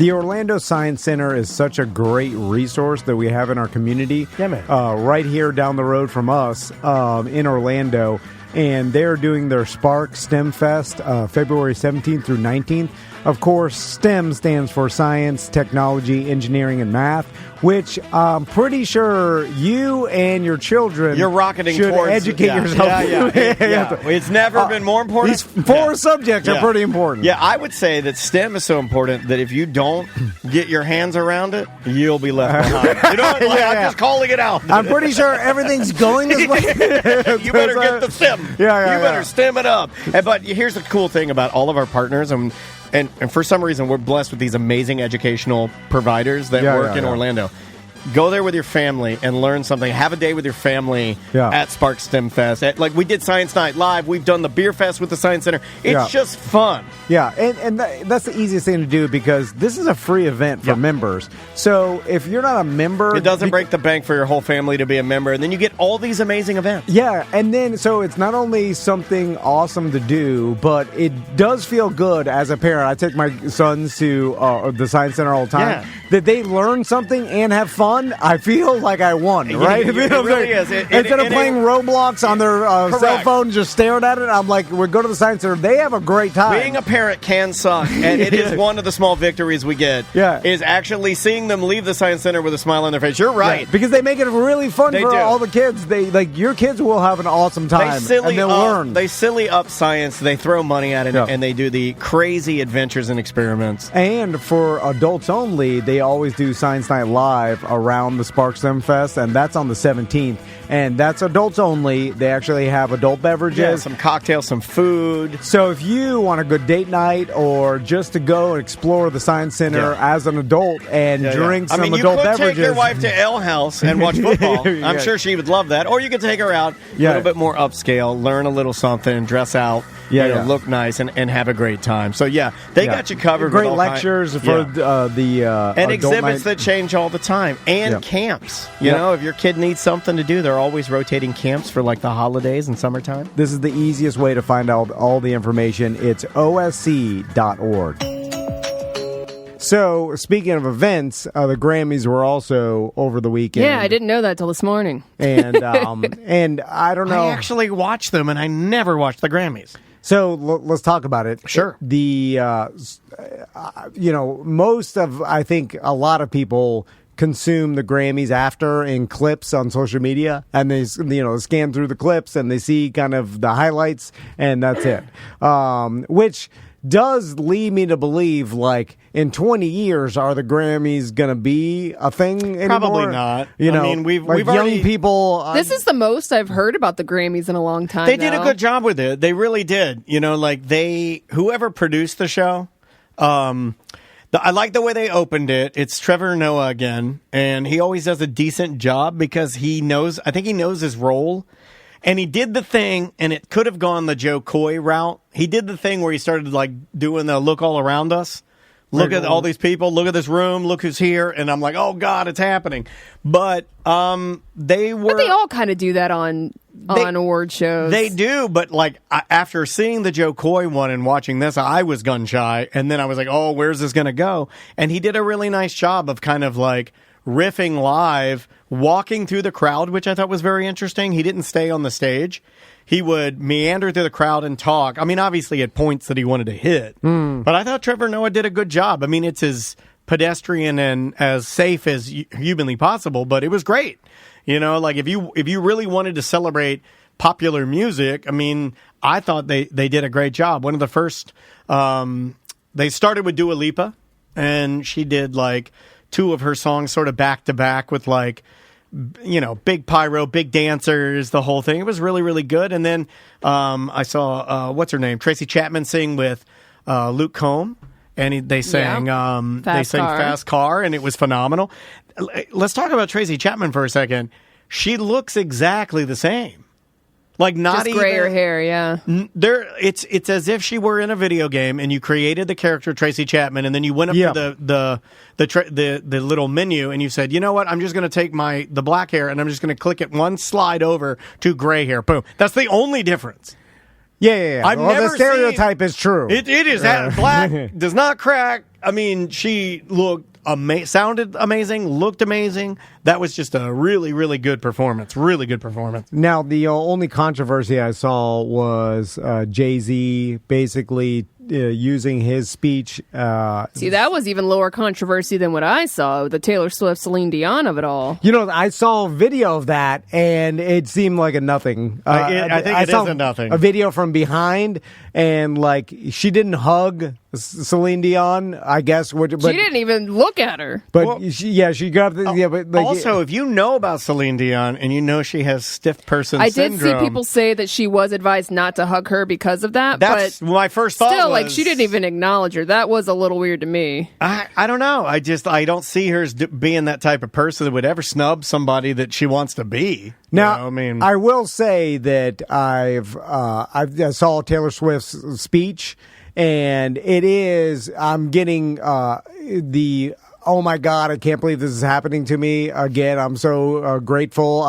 The Orlando Science Center is such a great resource that we have in our community. Yeah, man. Right here down the road from us in Orlando. And they're doing their Spark STEM Fest February 17th through 19th. Of course, STEM stands for Science, Technology, Engineering, and Math, which I'm pretty sure you and your children You're rocketing should towards, educate yourself. Yeah. It's never been more important. These four subjects are pretty important. Yeah, I would say that STEM is so important that if you don't get your hands around it, you'll be left behind. You know, I'm just calling it out. I'm pretty sure everything's going this way. You better get the STEM. You better yeah. STEM it up. But here's the cool thing about all of our partners, and for some reason we're blessed with these amazing educational providers that work in Orlando. Go there with your family and learn something. Have a day with your family at Spark STEM Fest. Like we did Science Night Live. We've done the Beer Fest with the Science Center. It's just fun. Yeah, and that's the easiest thing to do because this is a free event for members. So if you're not a member... It doesn't break the bank for your whole family to be a member, and then you get all these amazing events. Yeah, and then so it's not only something awesome to do, but it does feel good as a parent. I take my sons to the Science Center all the time. That they learn something and have fun. I feel like I won, right? It really is. Instead of playing Roblox on their cell phone, just staring at it, I'm like, we go to the Science Center. They have a great time. Being a parent can suck, and it is one of the small victories we get. Is actually seeing them leave the Science Center with a smile on their face. You're right, because they make it really fun for all the kids. They your kids will have an awesome time, and they'll learn. They silly up science. They throw money at it, and they do the crazy adventures and experiments. And for adults only, they always do Science Night Live around the Spark STEM Fest, and that's on the 17th. And that's adults only. They actually have adult beverages. Some cocktails, some food. So if you want a good date night or just to go and explore the Science Center as an adult and drink some adult beverages. You could take your wife to L House and watch football. I'm sure she would love that. Or you could take her out a little bit more upscale, learn a little something, dress out, look nice, and have a great time. So, they got you covered. Great lectures for the and exhibits that change all the time. And camps. You know, if your kid needs something to do, they're always rotating camps for like the holidays and summertime. This is the easiest way to find out all the information. It's osc.org. So, speaking of events, the Grammys were also over the weekend. Yeah, I didn't know that till this morning. And and I don't know. I actually watched them, and I never watched the Grammys. So let's talk about it. Sure. The most of I think a lot of people consume the Grammys after in clips on social media, and they scan through the clips and they see kind of the highlights, and that's it. Which does lead me to believe, like, in 20 years, are the Grammys going to be a thing anymore? Probably not. I mean, we've young already, people. This is the most I've heard about the Grammys in a long time. They did a good job with it. They really did. Whoever produced the show. I like the way they opened it. It's Trevor Noah again, and he always does a decent job because I think he knows his role. And he did the thing, and it could have gone the Joe Coy route. He did the thing where he started like doing the look all around us. Look at all these people. Look at this room. Look who's here. And I'm like, oh, God, it's happening. But they all kind of do that on award shows. They do, but like after seeing the Joe Coy one and watching this, I was gun shy. And then I was like, oh, where's this going to go? And he did a really nice job of kind of like riffing live, walking through the crowd, which I thought was very interesting. He didn't stay on the stage. He would meander through the crowd and talk. I mean, obviously at points that he wanted to hit. But I thought Trevor Noah did a good job. I mean, it's as pedestrian and as safe as humanly possible, but it was great. Like if you really wanted to celebrate popular music, I mean, I thought they did a great job. One of the first, they started with Dua Lipa, and she did like two of her songs sort of back to back with like, big pyro, big dancers, the whole thing. It was really, really good. And then I saw, what's her name? Tracy Chapman sing with Luke Combs. And they sang Fast Car, and it was phenomenal. Let's talk about Tracy Chapman for a second. She looks exactly the same. Like not just grayer hair, yeah. It's as if she were in a video game, and you created the character Tracy Chapman, and then you went up to the little menu, and you said, you know what? I'm just going to take the black hair, and I'm just going to click it one slide over to gray hair. Boom. That's the only difference. Yeah. I've never the stereotype is true. It is. Black does not crack. I mean, she sounded amazing, looked amazing. That was just a really, really good performance. Really good performance. Now, the only controversy I saw was Jay-Z basically using his speech. See, that was even lower controversy than what I saw, the Taylor Swift, Celine Dion of it all. You know, I saw a video of that, and it seemed like a nothing. I think it is a nothing. A video from behind, and like she didn't hug Celine Dion, I guess. But she didn't even look at her. But she got the, but like, also, if you know about Celine Dion and you know she has stiff person syndrome, I did see people say that she was advised not to hug her because of that. That's but my first thought. Still, like she didn't even acknowledge her. That was a little weird to me. I don't know. I don't see her as being that type of person that would ever snub somebody that she wants to be. Now, I mean, I will say that I saw Taylor Swift's speech, and I'm getting the oh my God, I can't believe this is happening to me again. I'm so grateful.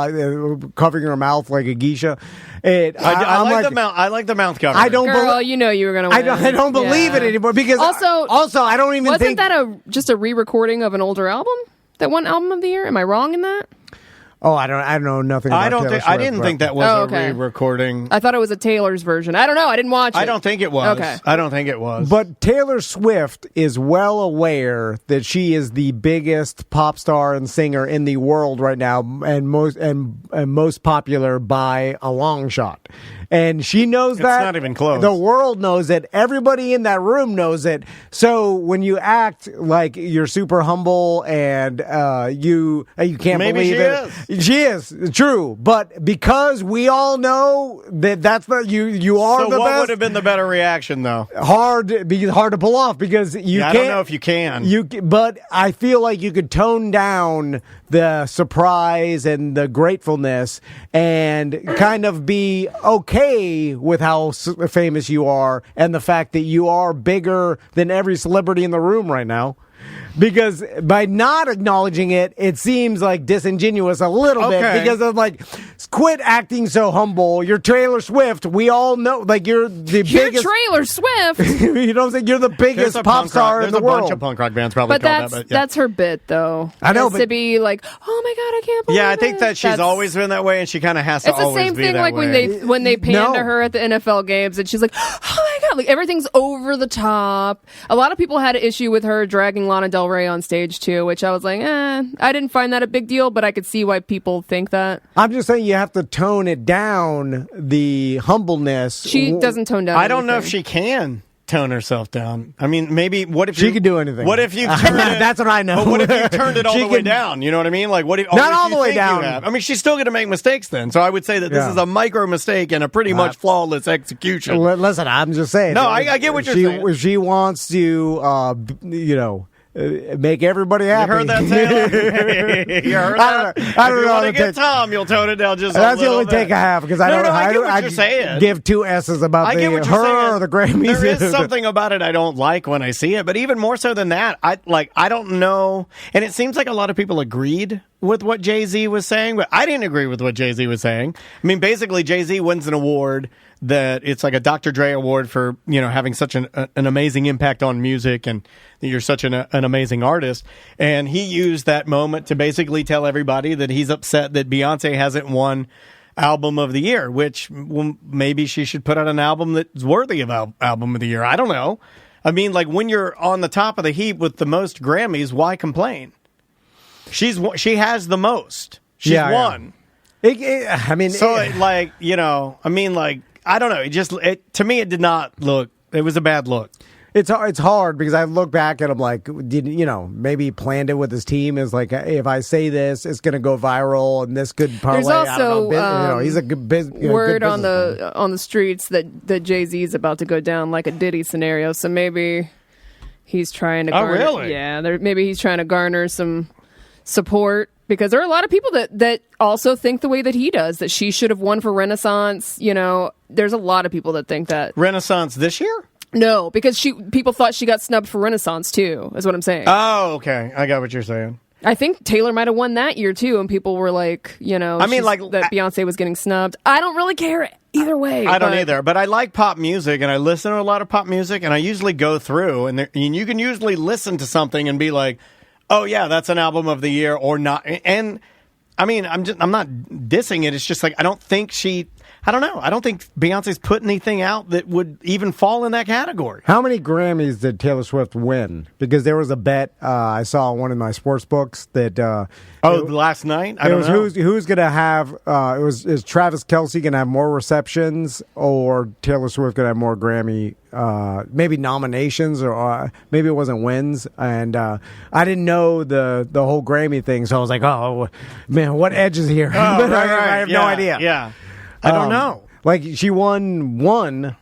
Covering her mouth like a geisha. I like the mouth cover. I don't. Girl, you know you were gonna win. I don't believe it anymore because also I don't even wasn't think that just a re-recording of an older album? That one album of the year? Am I wrong in that? Oh, I don't know nothing about Taylor Swift. I didn't think that was a re-recording. I thought it was a Taylor's version. I don't know. I didn't watch it. I don't think it was. Okay. I don't think it was. But Taylor Swift is well aware that she is the biggest pop star and singer in the world right now, and most popular by a long shot. And she knows that. It's not even close. The world knows it. Everybody in that room knows it. So when you act like you're super humble and you can't believe it. She is. True. But because we all know that that's not you are the best. So what would have been the better reaction, though? Hard to pull off because you can't. I don't know if you can. But I feel like you could tone down the surprise and the gratefulness and kind of be okay with how famous you are and the fact that you are bigger than every celebrity in the room right now. Because by not acknowledging it, it seems like disingenuous a little bit. Because of like, quit acting so humble. You're Taylor Swift. We all know, like you're the biggest. You're Taylor Swift. You know what I'm saying? You're the biggest pop star in the world. There's a bunch of punk rock bands probably called that. But that's her bit, though. I know, but to be like, oh my God, I can't believe it. Yeah, I think that she's always been that way, and she kind of has to always be that way. It's the same thing like when they pan to her at the NFL games, and she's like, oh my God, like everything's over the top. A lot of people had an issue with her dragging Lana Del Rey on stage too, which I was like, I didn't find that a big deal, but I could see why people think that. I'm just saying you have to tone it down, the humbleness. She doesn't tone down. I don't know if she can tone herself down. I mean, maybe what if she could do anything? What if you turned it? That's what I know. But what if you turned it all the way down? You know what I mean? Like what if not all the way down? I mean, she's still going to make mistakes then. So I would say that this is a micro mistake and a pretty much flawless execution. Listen, I'm just saying. No, I get what you're saying. If she wants to, make everybody happy. You heard that, Taylor? You heard that? I don't know. If you want to get Tom, you'll tone it down just a little bit. That's the only take I have because I give two S's about her or the Grammys. There is something about it I don't like when I see it, but even more so than that, I don't know. And it seems like a lot of people agreed with what Jay-Z was saying, but I didn't agree with what Jay-Z was saying. I mean, basically, Jay-Z wins an award that it's like a Dr. Dre award for, having such an amazing impact on music and that you're such an amazing artist. And he used that moment to basically tell everybody that he's upset that Beyonce hasn't won Album of the Year, which maybe she should put out an album that's worthy of Album of the Year. I don't know. I mean, like when you're on the top of the heap with the most Grammys, why complain? She has the most. She's won. I don't know. To me, it did not look. It was a bad look. It's hard because I look back and I'm like, maybe he planned it with his team. Is like, if I say this, it's going to go viral, and this could parlay. There's also he's a good business. Word on the streets that Jay-Z is about to go down like a Diddy scenario. So maybe he's trying to. Garner, really? Yeah, maybe he's trying to garner some support. Because there are a lot of people that also think the way that he does, that she should have won for Renaissance. There's a lot of people that think that. Renaissance this year? No, because people thought she got snubbed for Renaissance too, is what I'm saying. Oh, okay. I got what you're saying. I think Taylor might have won that year too, and people were like, that Beyonce was getting snubbed. I don't really care either way. I don't either, but I like pop music, and I listen to a lot of pop music, and I usually go through, and you can usually listen to something and be like, oh yeah, that's an album of the year or not. And I mean, I'm not dissing it. It's just like I don't think Beyonce's put anything out that would even fall in that category. How many Grammys did Taylor Swift win? Because there was a bet I saw on one of my sports books that Last night? I don't know. Who's going to have is Travis Kelce going to have more receptions, or Taylor Swift going to have more Grammy maybe nominations, or maybe it wasn't wins? And I didn't know the whole Grammy thing, so I was like, oh man, what edge is here? Oh, right. I have no idea. Yeah. I don't know. Like, she won one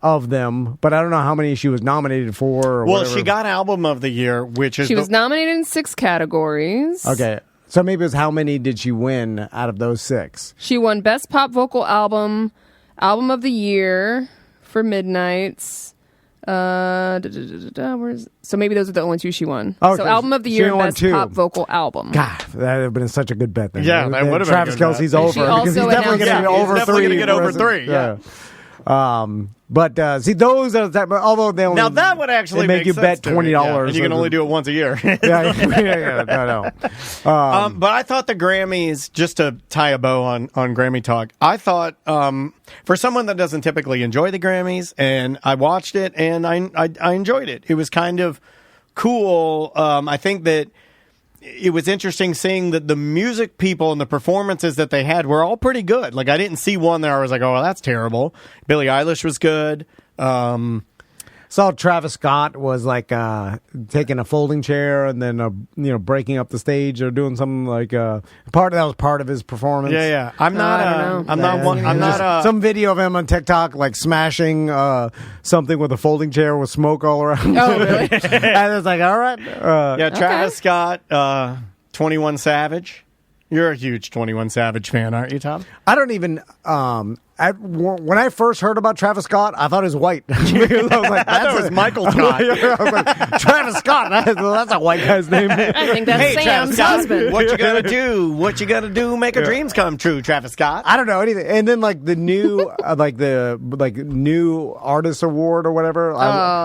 of them, but I don't know how many she was nominated for. Or well, whatever. she got Album of the Year, which is... She was nominated in 6 categories. Okay. So maybe it was how many did she win out of those 6? She won Best Pop Vocal Album, Album of the Year for Midnights. So maybe those are the only 2 she won. Oh, so Album of the Year and Best 2. Pop Vocal Album. God, that would have been such a good bet then. Yeah, that would have been Travis a good Kelce's bet. over. She Because he's also definitely going to announced- get over he's 3. definitely gonna get over 3, yeah. But see, those are that. Although they only Now that would actually they make you bet sense to me, $20, yeah. And you can only do it once a year. No. But I thought the Grammys, just to tie a bow on Grammy talk, I thought for someone that doesn't typically enjoy the Grammys, and I watched it and I enjoyed it. It was kind of cool. I think that it was interesting seeing that the music people and the performances that they had were all pretty good. Like, I didn't see one there I was like, oh, well, that's terrible. Billie Eilish was good. Saw Travis Scott was like taking a folding chair and then breaking up the stage or doing something like that was part of his performance. Yeah. I'm not some video of him on TikTok like smashing something with a folding chair with smoke all around. Oh, really? And it's like, all right. Travis Scott, 21 Savage. You're a huge 21 Savage fan, aren't you, Tom? I don't even. When I first heard about Travis Scott, I thought he was white. I was like, I thought it was Michael Scott. I was like, Travis Scott. That's a white guy's name. I think that's Travis Sam's Scott, husband. what you gotta do? What you gotta do? Make our dreams come true, Travis Scott. I don't know anything. And then like the new, new artist award or whatever.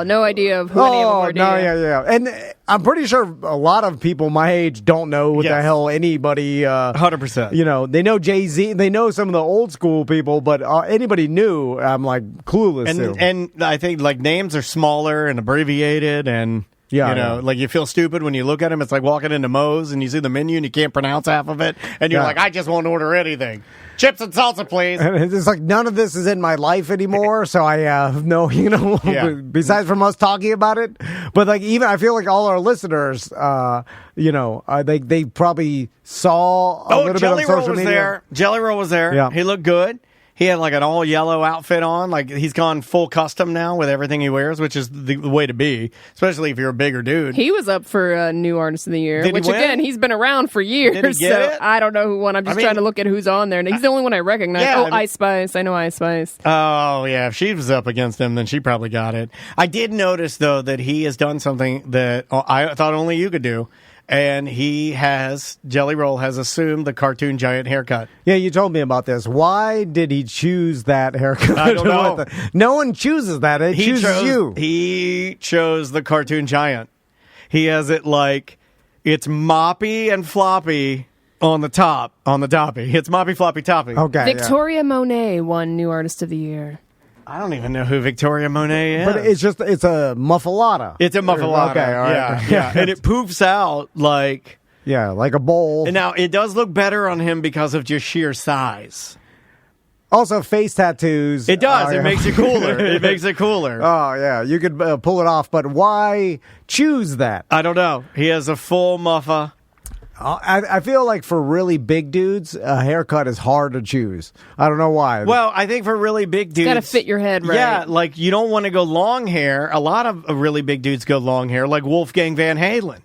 No idea of who any of them were. No, yeah. And I'm pretty sure a lot of people my age don't know what the hell anybody. 100%. They know Jay-Z. They know some of the old school people, but anybody new, I'm like clueless to. And I think like names are smaller and abbreviated, and like you feel stupid when you look at them. It's like walking into Moe's and you see the menu and you can't pronounce half of it, and you're like, I just won't order anything. Chips and salsa, please. And it's like none of this is in my life anymore, so I have no, besides from us talking about it. But like, even I feel like all our listeners, they probably saw a little bit on social media. Jelly Roll was there. Yeah. He looked good. He had like an all yellow outfit on. Like, he's gone full custom now with everything he wears, which is the way to be, especially if you're a bigger dude. He was up for New Artist of the Year, Did he win? Again, he's been around for years. Did he get it? I don't know who won. I'm just trying to look at who's on there. And he's the only one I recognize. Ice Spice. I know Ice Spice. Oh, yeah. If she was up against him, then she probably got it. I did notice, though, that he has done something that I thought only you could do. And Jelly Roll has assumed the cartoon giant haircut. Yeah, you told me about this. Why did he choose that haircut? I don't know. No one chooses that. It chooses you. He chose the cartoon giant. He has it like it's moppy and floppy on the top, on the toppy. It's moppy, floppy, toppy. Okay. Victoria Monet won New Artist of the Year. I don't even know who Victoria Monet is. But it's a muffalata. It's a muffalata. Okay, all right. Yeah. And it poofs out like... Yeah, like a bowl. And now, it does look better on him because of just sheer size. Also, face tattoos. It does. It makes it cooler. It makes it cooler. Oh, yeah. You could pull it off, but why choose that? I don't know. He has a full muffa. I feel like for really big dudes, a haircut is hard to choose. I don't know why. Well, I think for really big dudes... Got to fit your head right. Yeah, like you don't want to go long hair. A lot of really big dudes go long hair, like Wolfgang Van Halen.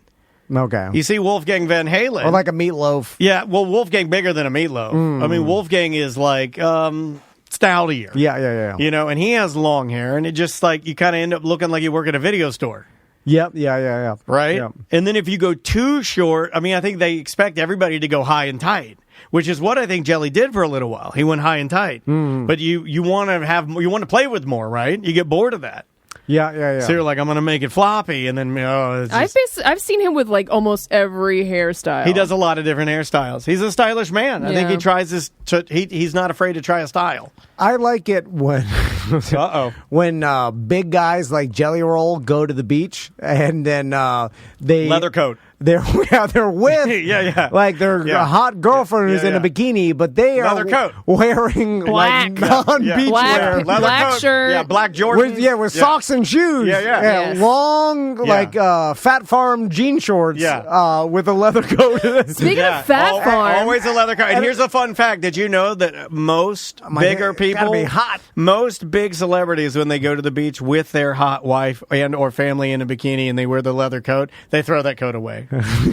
Okay. You see Wolfgang Van Halen. Or like a meatloaf. Yeah, well, Wolfgang bigger than a meatloaf. I mean, Wolfgang is like stoutier. Yeah. And he has long hair, and it just like you kind of end up looking like you work at a video store. Yep. Yeah. Right? Yep. And then if you go too short, I mean, I think they expect everybody to go high and tight. which is what I think Jelly did for a little while. He went high and tight. But you want to play with more, right? You get bored of that. Yeah. So you're like, I'm going to make it floppy, and then it's just, I've seen him with like almost every hairstyle. he does a lot of different hairstyles. He's a stylish man. I think he tries this. He's not afraid to try a style. I like it when when big guys like Jelly Roll go to the beach and then they Leather coat. They're with Yeah. like their hot girlfriend who's in a bikini, but they are Leather coat. wearing Black. like non-beach wear. Leather Black coat. shirt. Yeah, black Jordan. With socks and shoes. Yeah. Yes. Long, like Fat Farm jean shorts with a leather coat. Speaking of Fat Farm, always a leather coat. And here's a fun fact: did you know that most bigger God, people, gotta be hot. most big celebrities, when they go to the beach with their hot wife and or family in a bikini and they wear the leather coat, they throw that coat away.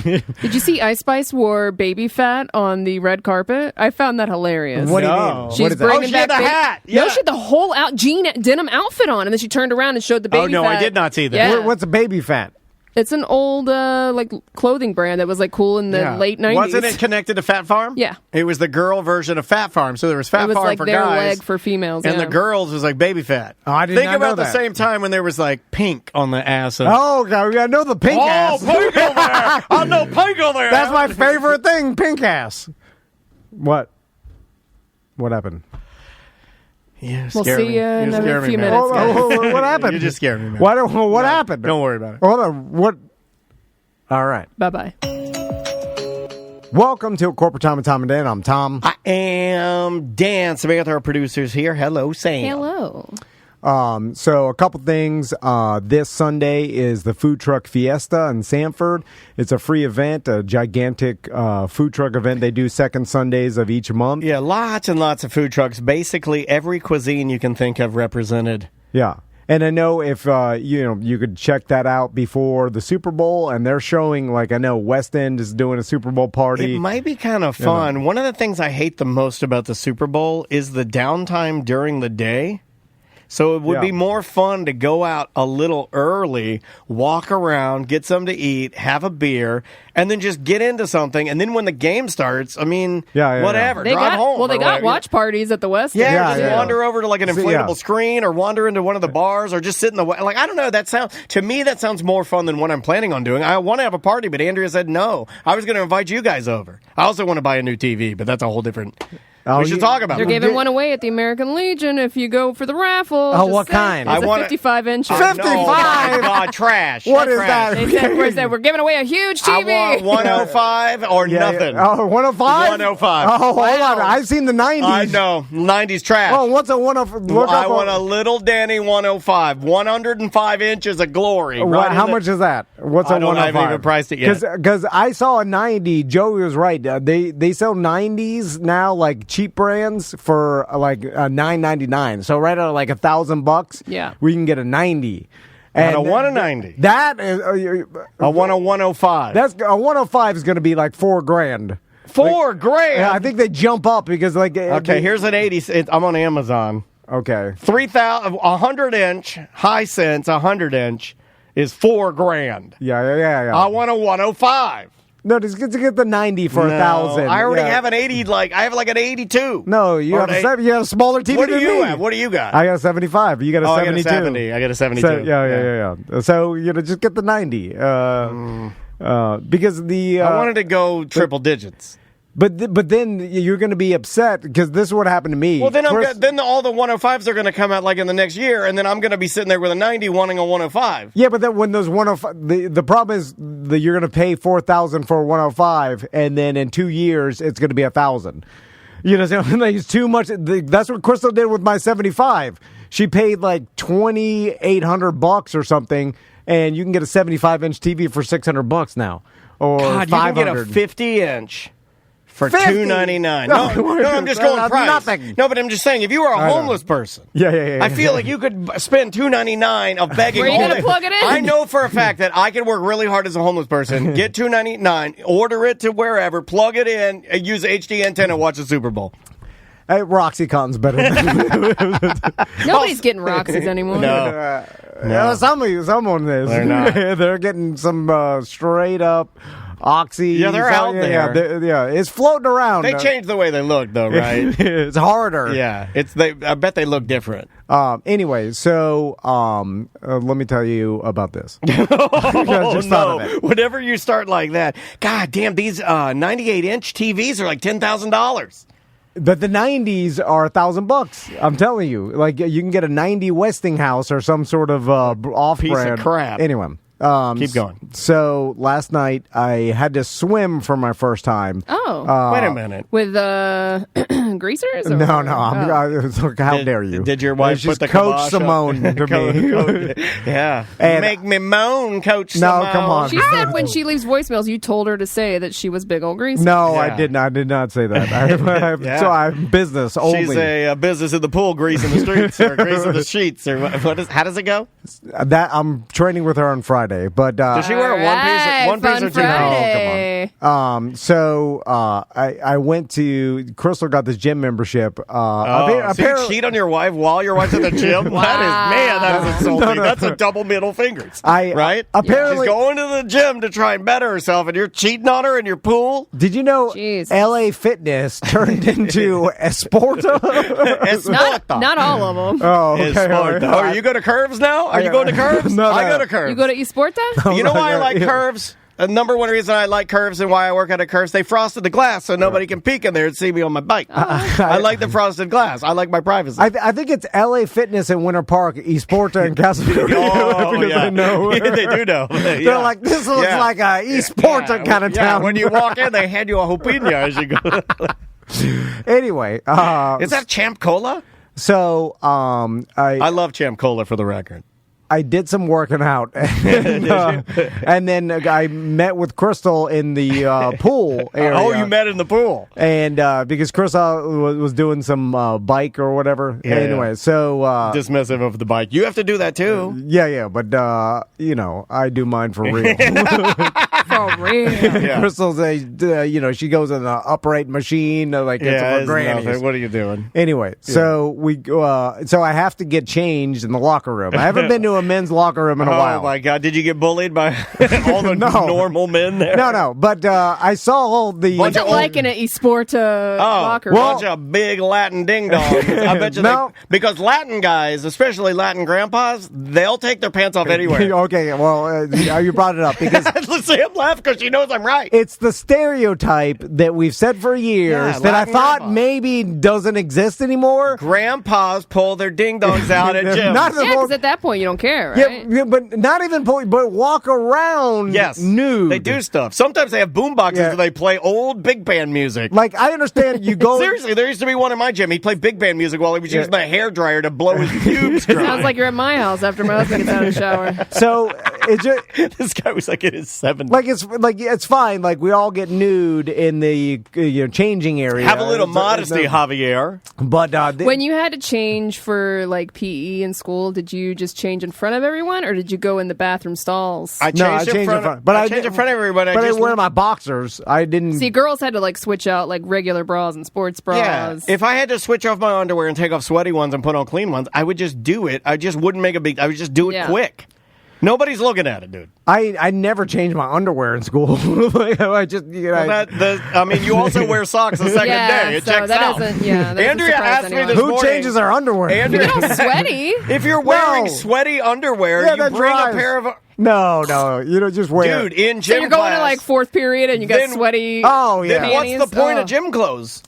did you see Ice Spice wore baby fat on the red carpet? I found that hilarious. What do you No. mean? She's What is that? bringing she had back the hat. Yeah. No, she had the whole denim outfit on, and then she turned around and showed the baby. no, fat. I did not see that. Yeah. What's a baby fat? It's an old like clothing brand that was like cool in the late 90s. Wasn't it connected to Fat Farm? Yeah. It was the girl version of Fat Farm. So there was Fat It was Farm like for their guys. leg for females. And yeah. the girls was like baby fat. Oh, I did Think not about know the that. same time when there was like pink on the ass of. Oh, God, I know the pink ass. pink on there! I know pink on there! That's my favorite thing, pink ass. What? What happened? Yeah, We'll scare see me. you in You a scare me, few man. minutes. What happened? You just scared me, man. What happened? Don't worry about it. Hold on. What? All right. Bye bye. Welcome to Corporate Tom and Dan. I'm Tom. I am Dan Samantha, our producers here. Hello, Sam. Hello. So a couple things. This Sunday is the Food Truck Fiesta in Sanford. It's a free event, a gigantic food truck event. They do second Sundays of each month. Yeah, lots and lots of food trucks. Basically, every cuisine you can think of represented. Yeah. And I know if you could check that out before the Super Bowl, and they're showing, like, I know West End is doing a Super Bowl party. It might be kind of fun. One of the things I hate the most about the Super Bowl is the downtime during the day. So it would be more fun to go out a little early, walk around, get something to eat, have a beer, and then just get into something. And then when the game starts, I mean, whatever, They drive got home. well, they or got whatever. watch parties at the West. Yeah, End. just wander over to like an inflatable So, screen, or wander into one of the bars, or just sit in the like. I don't know. That sounds more fun than what I'm planning on doing. I want to have a party, but Andrea said no. I was going to invite you guys over. I also want to buy a new TV, but that's a whole different. We should talk about They're it. giving one away at the American Legion if you go for the raffle. Oh, Just what saying. kind? It's I a want 55 inch. Oh, 55? no, my God, trash. What is Trash. that? They said we're giving away a huge I TV. want 105 or nothing. Oh, 105? 105. Oh, hold Wow. on. I've seen the 90s. I know. 90s trash. Oh, what's a 105? I want a little Danny 105. 105 inches of glory. How much is that? What's I a don't know. I 105? haven't even priced it yet. Because I saw a 90. Joey was right. They sell 90s now, like cheap brands for like $9.99. So right out of like $1,000, Yeah. we can get a 90. I don't want a 90. That is I want a 105. that's a 105 is going to be like $4,000. $4,000. Yeah, I think they jump up because like Okay, here's an 80. I'm on Amazon. okay. 100 inch Hisense 100 inch is $4,000. Yeah. I want a 105. No, just get the 90 for $1,000. I already Yeah. have an 80. I have like an 82. No, you Or have an you have a smaller TV What do than you me. have? What do you got? I got a 75. You got a I got a 72. 70. I got a 72. So, yeah. So just get the 90. Because the I wanted to go triple digits. but then you're going to be upset because this is what happened to me. Well, then Chris- then all the 105s are going to come out like in the next year, and then I'm going to be sitting there with a 90 wanting a 105. Yeah, but then when those 105, the problem is that you're going to pay $4,000 for a 105, and then in 2 years it's going to be $1,000. You know, so like it's too much. That's what Crystal did with my 75. She paid like $2,800 or something, and you can get a 75-inch TV for $600 now, or God, you can $500. get a 50-inch. For 50? $299. No, No, I'm just going that's price. nothing. No, but I'm just saying, if you were a homeless person, Yeah. I feel like you could spend $299 of begging. Where are you all gonna day. plug it in? I know for a fact that I can work really hard as a homeless person, get $299, order it to wherever, plug it in, and use HD antenna, and watch the Super Bowl. Hey, Roxycon's better. Nobody's getting Roxy's anymore. No. Yeah, someone is. They're not. They're getting some straight up Oxy. Yeah, they're out there. Yeah, it's floating around. They changed the way they look, though, right? It's harder. Yeah, I bet they look different. Anyway, so let me tell you about this. Oh, Just thought no. of it. Whenever you start like that, God damn, these 98-inch TVs are like $10,000. But the 90s are $1,000. I'm telling you, like you can get a 90 Westinghouse or some sort of off-brand Piece of crap. Anyway, Keep going. So last night I had to swim for my first time. Oh, Wait a minute. with greasers? Or? No, Oh. how dare you? Did your wife She's put the Coach kibosh on? Simone to me? Yeah. And- Make me moan, Coach No, Simone. come on. She said when she leaves voicemails, you told her to say that she was big old greaser. No, Yeah. I did not. I did not say that. Yeah. So I'm business only. She's a business in the pool, greasing the streets, or greasing the sheets, or how does it go? That I'm training with her on Friday, but Does she wear a one piece or two? Friday. So I went to Crystal got this gym membership. So you cheat on your wife while your wife's at the gym? That is insulting. No. That's a double middle fingers. Apparently- She's going to the gym to try and better herself, and you're cheating on her in your pool? Did you know Jesus. LA Fitness turned into Esporta? Not all of them. Oh, okay. Esporta. Oh, you go to Curves now? Are you going to Curves? No. I go to Curves. You go to Esporta? You know why I like Curves? The number one reason I like Curves and why I work at a Curves, they frosted the glass so nobody can peek in there and see me on my bike. I like the frosted glass. I like my privacy. I think it's LA Fitness in Winter Park, Esporta and Casa. Oh, because yeah. they know. They do know. They're like, this looks like a Esporta kind of town. When you walk in, they hand you a hopina as you go. Anyway, Is that Champ Cola? so I love Champ Cola for the record. I did some working out, and then I met with Crystal in the pool area. Oh, you met in the pool. And because Crystal was doing some bike or whatever. Yeah, anyway, yeah. so Dismissive of the bike. You have to do that too. yeah, but I do mine for real. For real. Yeah. Crystal's she goes in the upright machine like it's Yeah, for it's grannies. nothing. What are you doing? Anyway, so so I have to get changed in the locker room. I haven't been to a men's locker room in a while. Oh my God! Did you get bullied by all the No. normal men there? No, but I saw all the. What's it like in an Esporta locker room? Bunch of big Latin ding dongs. I bet you No. because Latin guys, especially Latin grandpas, they'll take their pants off anywhere. Okay, well, you brought it up because Sam laughed because she knows I'm right. it's the stereotype that we've said for years Yeah, that I Latin thought grandpa. maybe doesn't exist anymore. Grandpas pull their ding dongs out at gyms. Not Yeah, because at that point you don't care, right? yeah, but not even but walk around Yes, nude. they do stuff. Sometimes they have boom boxes Yeah. where they play old big band music. Like I understand you go Seriously, there used to be one in my gym. He'd play big band music while he was using the hair dryer to blow his pubes dry. Sounds like you're at my house after my husband gets out of the shower. So it just This guy was like in his 70s. it's fine. Like we all get nude in the changing area. Have a little modesty, Javier. But When you had to change for like PE in school, did you just change in front of everyone, or did you go in the bathroom stalls? I changed in front of, but I changed in front of everybody. But I just wear my boxers. I didn't. See, girls had to like switch out like regular bras and sports bras. Yeah. If I had to switch off my underwear and take off sweaty ones and put on clean ones, I would just do it. I just wouldn't make a big. I would just do it Yeah. quick. Nobody's looking at it, dude. I never changed my underwear in school. I just You also wear socks the second Yeah, day. It so checks that out. doesn't- yeah, that doesn't Andrea surprise asked me anyone. this who morning. changes their underwear? Andrea, You know, sweaty. if you're wearing No. sweaty underwear, Yeah, you that bring dries. a pair of. No, you don't just wear. Dude, in So gym you're going class, to like fourth period and you got Then- sweaty. Oh, yeah. Then what's panties? the point Oh. of gym clothes?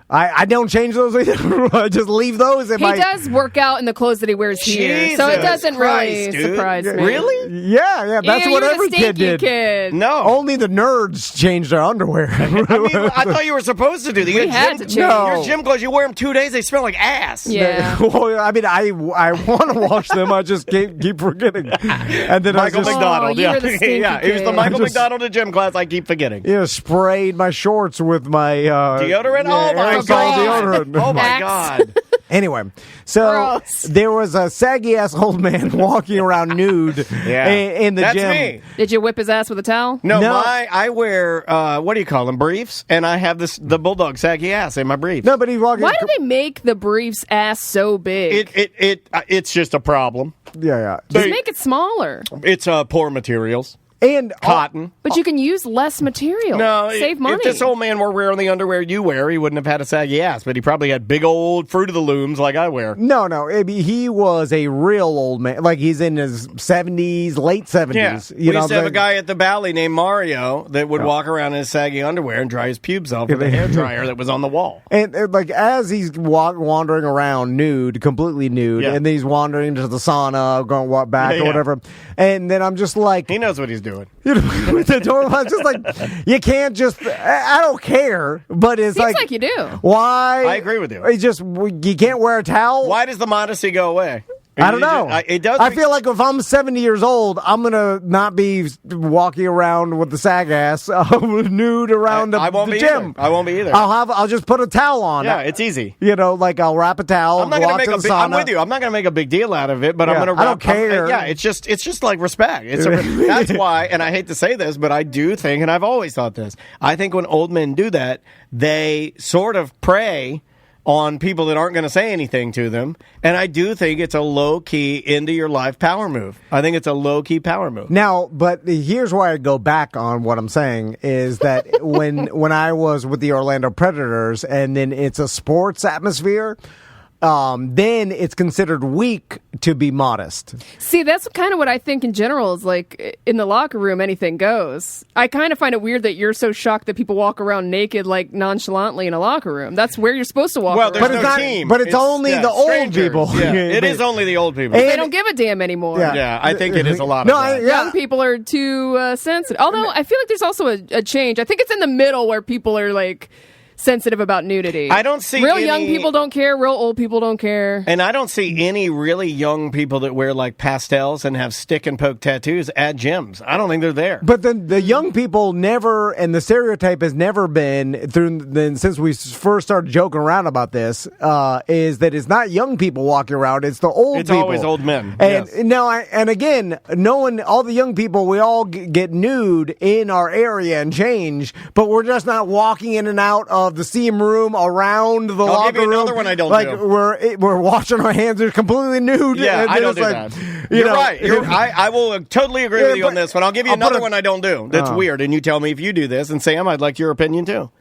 I don't change those either. I just leave those in He my. does work out in the clothes that he wears here, so it Jesus doesn't really Christ, dude. surprise me. Really? Yeah, that's Ew, what you're every the kid stinky did. kid. No. Only the nerds change their underwear. I mean, I thought you were supposed to do that. You We had gym, to change. No. Your gym clothes, you wear them 2 days, they smell like ass. Yeah. Well, I mean, I want to wash them. I just keep forgetting. And then Michael I just McDonald. you yeah, were the stinky yeah. It was the kid. Michael I just- McDonald in gym class. I keep forgetting. sprayed my shorts with my Deodorant? Oh, my aerosol God. deodorant. Oh my Axe. God! Anyway, so Gross. there was a saggy ass old man walking around nude Yeah, in the that's gym. me. Did you whip his ass with a towel? No, No. I wear what do you call them, briefs, and I have the bulldog saggy ass in my briefs. No, but he's walking. Why do they make the briefs ass so big? It's just a problem. Yeah. Just make it smaller. It's poor materials. And cotton. But you can use less material. No, save money. If this old man were wearing the underwear you wear, he wouldn't have had a saggy ass, but he probably had big old Fruit of the Looms like I wear. No, he was a real old man. Like, he's in his 70s, late 70s. Yeah. We used to have a guy at the Valley named Mario that would walk around in his saggy underwear and dry his pubes off with a hairdryer that was on the wall. And like, as he's wandering around nude, completely nude, and then he's wandering into the sauna, going walk back or whatever. And then I'm just like... He knows what he's doing. With the door, I'm just like, you can't just... I don't care, but it's Seems like you do. Why? I agree with you. It's just, you can't wear a towel? Why does the modesty go away? I don't know. It does. I feel like if I'm 70 years old, I'm gonna not be walking around with the sag ass nude around the gym. I won't be either. I'll just put a towel on. Yeah, it's easy. Like I'll wrap a towel. I'm not gonna make I'm with you. I'm not gonna make a big deal out of it, but I'm gonna. I don't care. It's just like respect. That's why, and I hate to say this, but I do think, and I've always thought this. I think when old men do that, they sort of prey on people that aren't going to say anything to them. And I do think it's a low-key, into-your-life power move. I think it's a low-key power move. Now, but here's where I go back on what I'm saying, is that when I was with the Orlando Predators, and then it's a sports atmosphere, then it's considered weak to be modest. See, that's kind of what I think in general is like in the locker room, anything goes. I kind of find it weird that you're so shocked that people walk around naked like nonchalantly in a locker room. That's where you're supposed to walk around. But it's no team. But it's only the old people. Yeah. It is only the old people. They don't give a damn anymore. Yeah, I think it is a lot of that. Young people are too sensitive. Although I feel like there's also a change. I think it's in the middle where people are like sensitive about nudity. I don't see real young people don't care. Real old people don't care. And I don't see any really young people that wear like pastels and have stick and poke tattoos at gyms. I don't think they're there. But then the young people never, and the stereotype has never been since we first started joking around about this, is that it's not young people walking around; it's the old people. It's always old men. And yes. now, again, all the young people, we all get nude in our area and change, but we're just not walking in and out of the steam room around the locker room. I'll give you another one I don't do. We're washing our hands. They're completely nude. Yeah, I don't do that. You're right. I will totally agree with you on this one. I'll give you another one I don't do. That's weird. And you tell me if you do this. And Sam, I'd like your opinion too.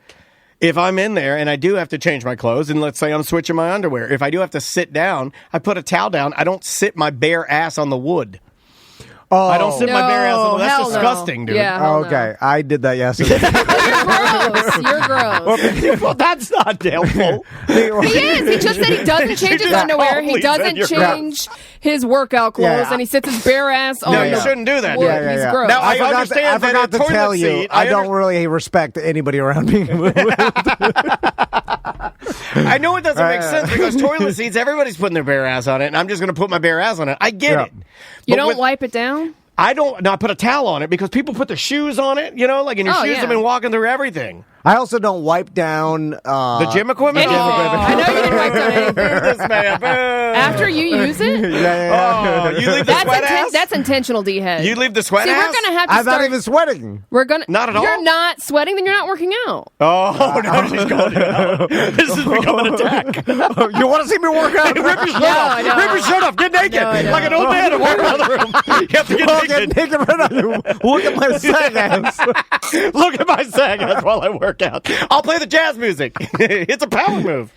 If I'm in there and I do have to change my clothes, and let's say I'm switching my underwear, if I do have to sit down, I put a towel down. I don't sit my bare ass on the wood. I don't sit my bare ass on the wood. That's disgusting, dude. Yeah, okay. I did that yesterday. You're gross. Well, that's not helpful. He is. He just said he doesn't change his underwear. He doesn't change his workout clothes, and he sits his bare ass on the No, you shouldn't do that. wood. He's gross. Now, I forgot understand to tell you, I don't really respect anybody around me. I know it doesn't make sense because toilet seats, everybody's putting their bare ass on it, and I'm just going to put my bare ass on it. I get it. You don't wipe it down? I don't not put a towel on it because people put their shoes on it, like in your shoes have been walking through everything. I also don't wipe down the gym equipment. I know you didn't wipe down anything. This man. After you use it? Yeah. Oh, you leave the sweat ass? That's intentional, D-head. You leave the sweat ass? We're going to have to I'm not even sweating. Not at all? You're not sweating, then you're not working out. Oh, no, she's going out. This has become an attack. You want to see me work out? Rip your shirt off. Rip your shirt off. Get naked. Like an old man and walk around the room. You have to get naked right now. Look at my sag ass. Look at my sag ass while I work out. I'll play the jazz music. It's a power move.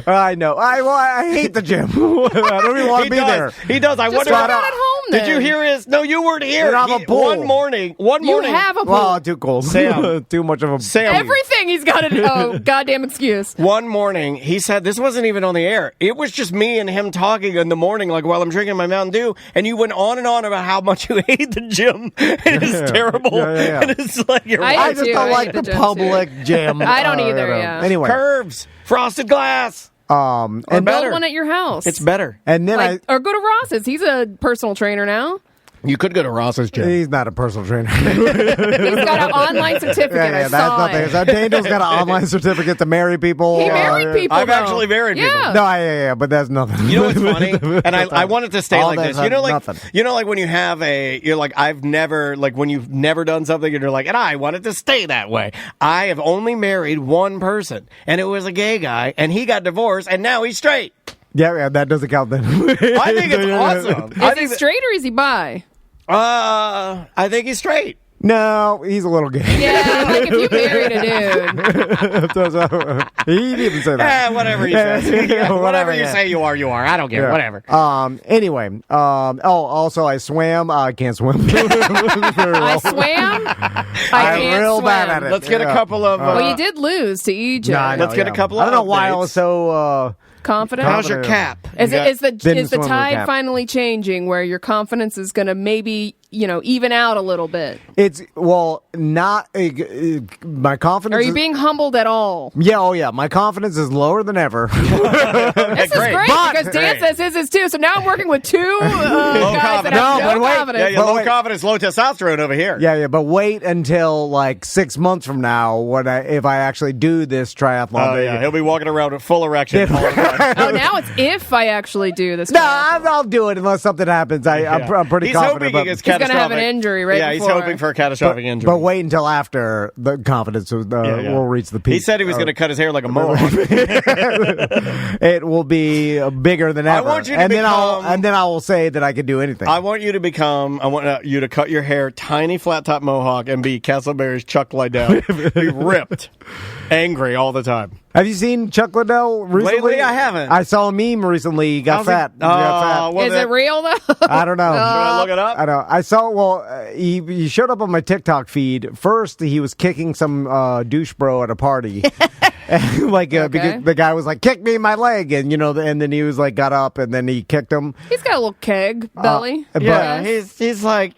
I know. I hate the gym. I don't even want to be there. He does. I wonder. Just at home, then. Did you hear his? No, you weren't here. One morning. You have a pool. Well, too cold. Sam. Too much of a... Sam. Everything he's got a goddamn excuse. One morning, he said, this wasn't even on the air. It was just me and him talking in the morning, like while I'm drinking my Mountain Dew, and you went on and on about how much you hate the gym. And it's terrible. Yeah. And it's like, I just don't like the public gym. I don't either, Anyway. Curves. Frosted glass. And build one at your house. It's better. And then or go to Ross's. He's a personal trainer now. You could go to Ross's gym. He's not a personal trainer. He's got an online certificate. That's nothing. So Daniel's got an online certificate to marry people. He married people. I've actually married people. No, but that's nothing. You know what's funny? And I want it to stay like this. Nothing. Like when you have you're like, I've never, like when you've never done something and you're like, and I want it to stay that way. I have only married one person, and it was a gay guy, and he got divorced, and now he's straight. Yeah, that doesn't count then. I think it's awesome. Is he straight or is he bi? I think he's straight. No, he's a little gay. Yeah, like if you married a dude. He didn't even say that. Whatever he says. Whatever you say you are, you are. I don't care. Yeah. Whatever. Anyway. Also, I swam. I can't swim. I swam. I can't real swim. bad at it. Let's get a couple of. Well, you did lose to EJ. Yeah, I know, Let's get a couple of I don't know why I updates. was so. Confident. How's your cap? Is the Didn't swim with tide cap. finally changing where your confidence is going to maybe even out a little bit? It's not my confidence. Are you being humbled at all? Yeah, oh yeah, my confidence is lower than ever. This is great because Dan says his is too. So now I'm working with two guys that have no confidence. Yeah, you're low confidence, low testosterone over here. Yeah, but wait until like 6 months from now if I actually do this triathlon. Oh yeah, he'll be walking around with full erection. Oh, now it's if I actually do this. No, I'll do it unless something happens. I'm pretty He's confident. hoping He's going to have an injury right Yeah, before. he's hoping for a catastrophic injury. But wait until after the confidence will reach the peak. He said he was going to cut his hair like a mohawk. It will be bigger than ever. I want you to and become- then I will say that I can do anything. I want you to cut your hair tiny flat top mohawk and be Castleberry's Chuck Liddell. Be ripped, angry all the time. Have you seen Chuck Liddell recently? Lately, I haven't. I saw a meme recently. He got How's fat. it- He got fat. well, Is it real though? I don't know. Should I look it up? I know. I saw. He showed up on my TikTok feed. First, he was kicking some douche bro at a party, because the guy was like, "Kick me in my leg," and and then he was like, got up, and then he kicked him. He's got a little keg belly. Yeah, he's like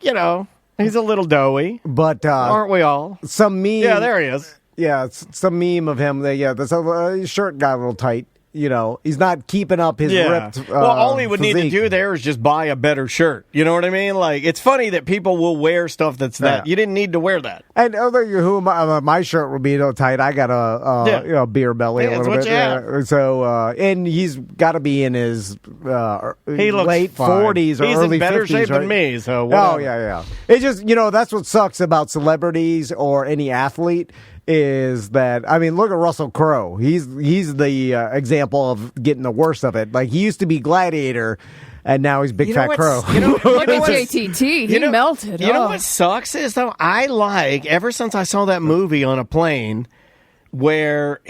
he's a little doughy, But aren't we all? some meme. Yeah, there he is. Yeah, some meme of him. His shirt got a little tight. He's not keeping up his ripped. Well, all he would need to physique. do there is just buy a better shirt. You know what I mean? Like, it's funny that people will wear stuff that's that. Yeah. You didn't need to wear that. And who am I? My shirt would be so tight. I got a beer belly Yeah, a that's little what bit. you have. So and he's got to be in his He looks late fine. 40s or He's early in better 50s, shape right? than me. So Oh whatever. yeah. It's just that's what sucks about celebrities or any athlete is that look at Russell Crowe. He's the example of getting the worst of it. Like he used to be Gladiator, and now he's Big Fat Crow. Look at JTT. He melted. You know what sucks is though ever since I saw that movie on a plane where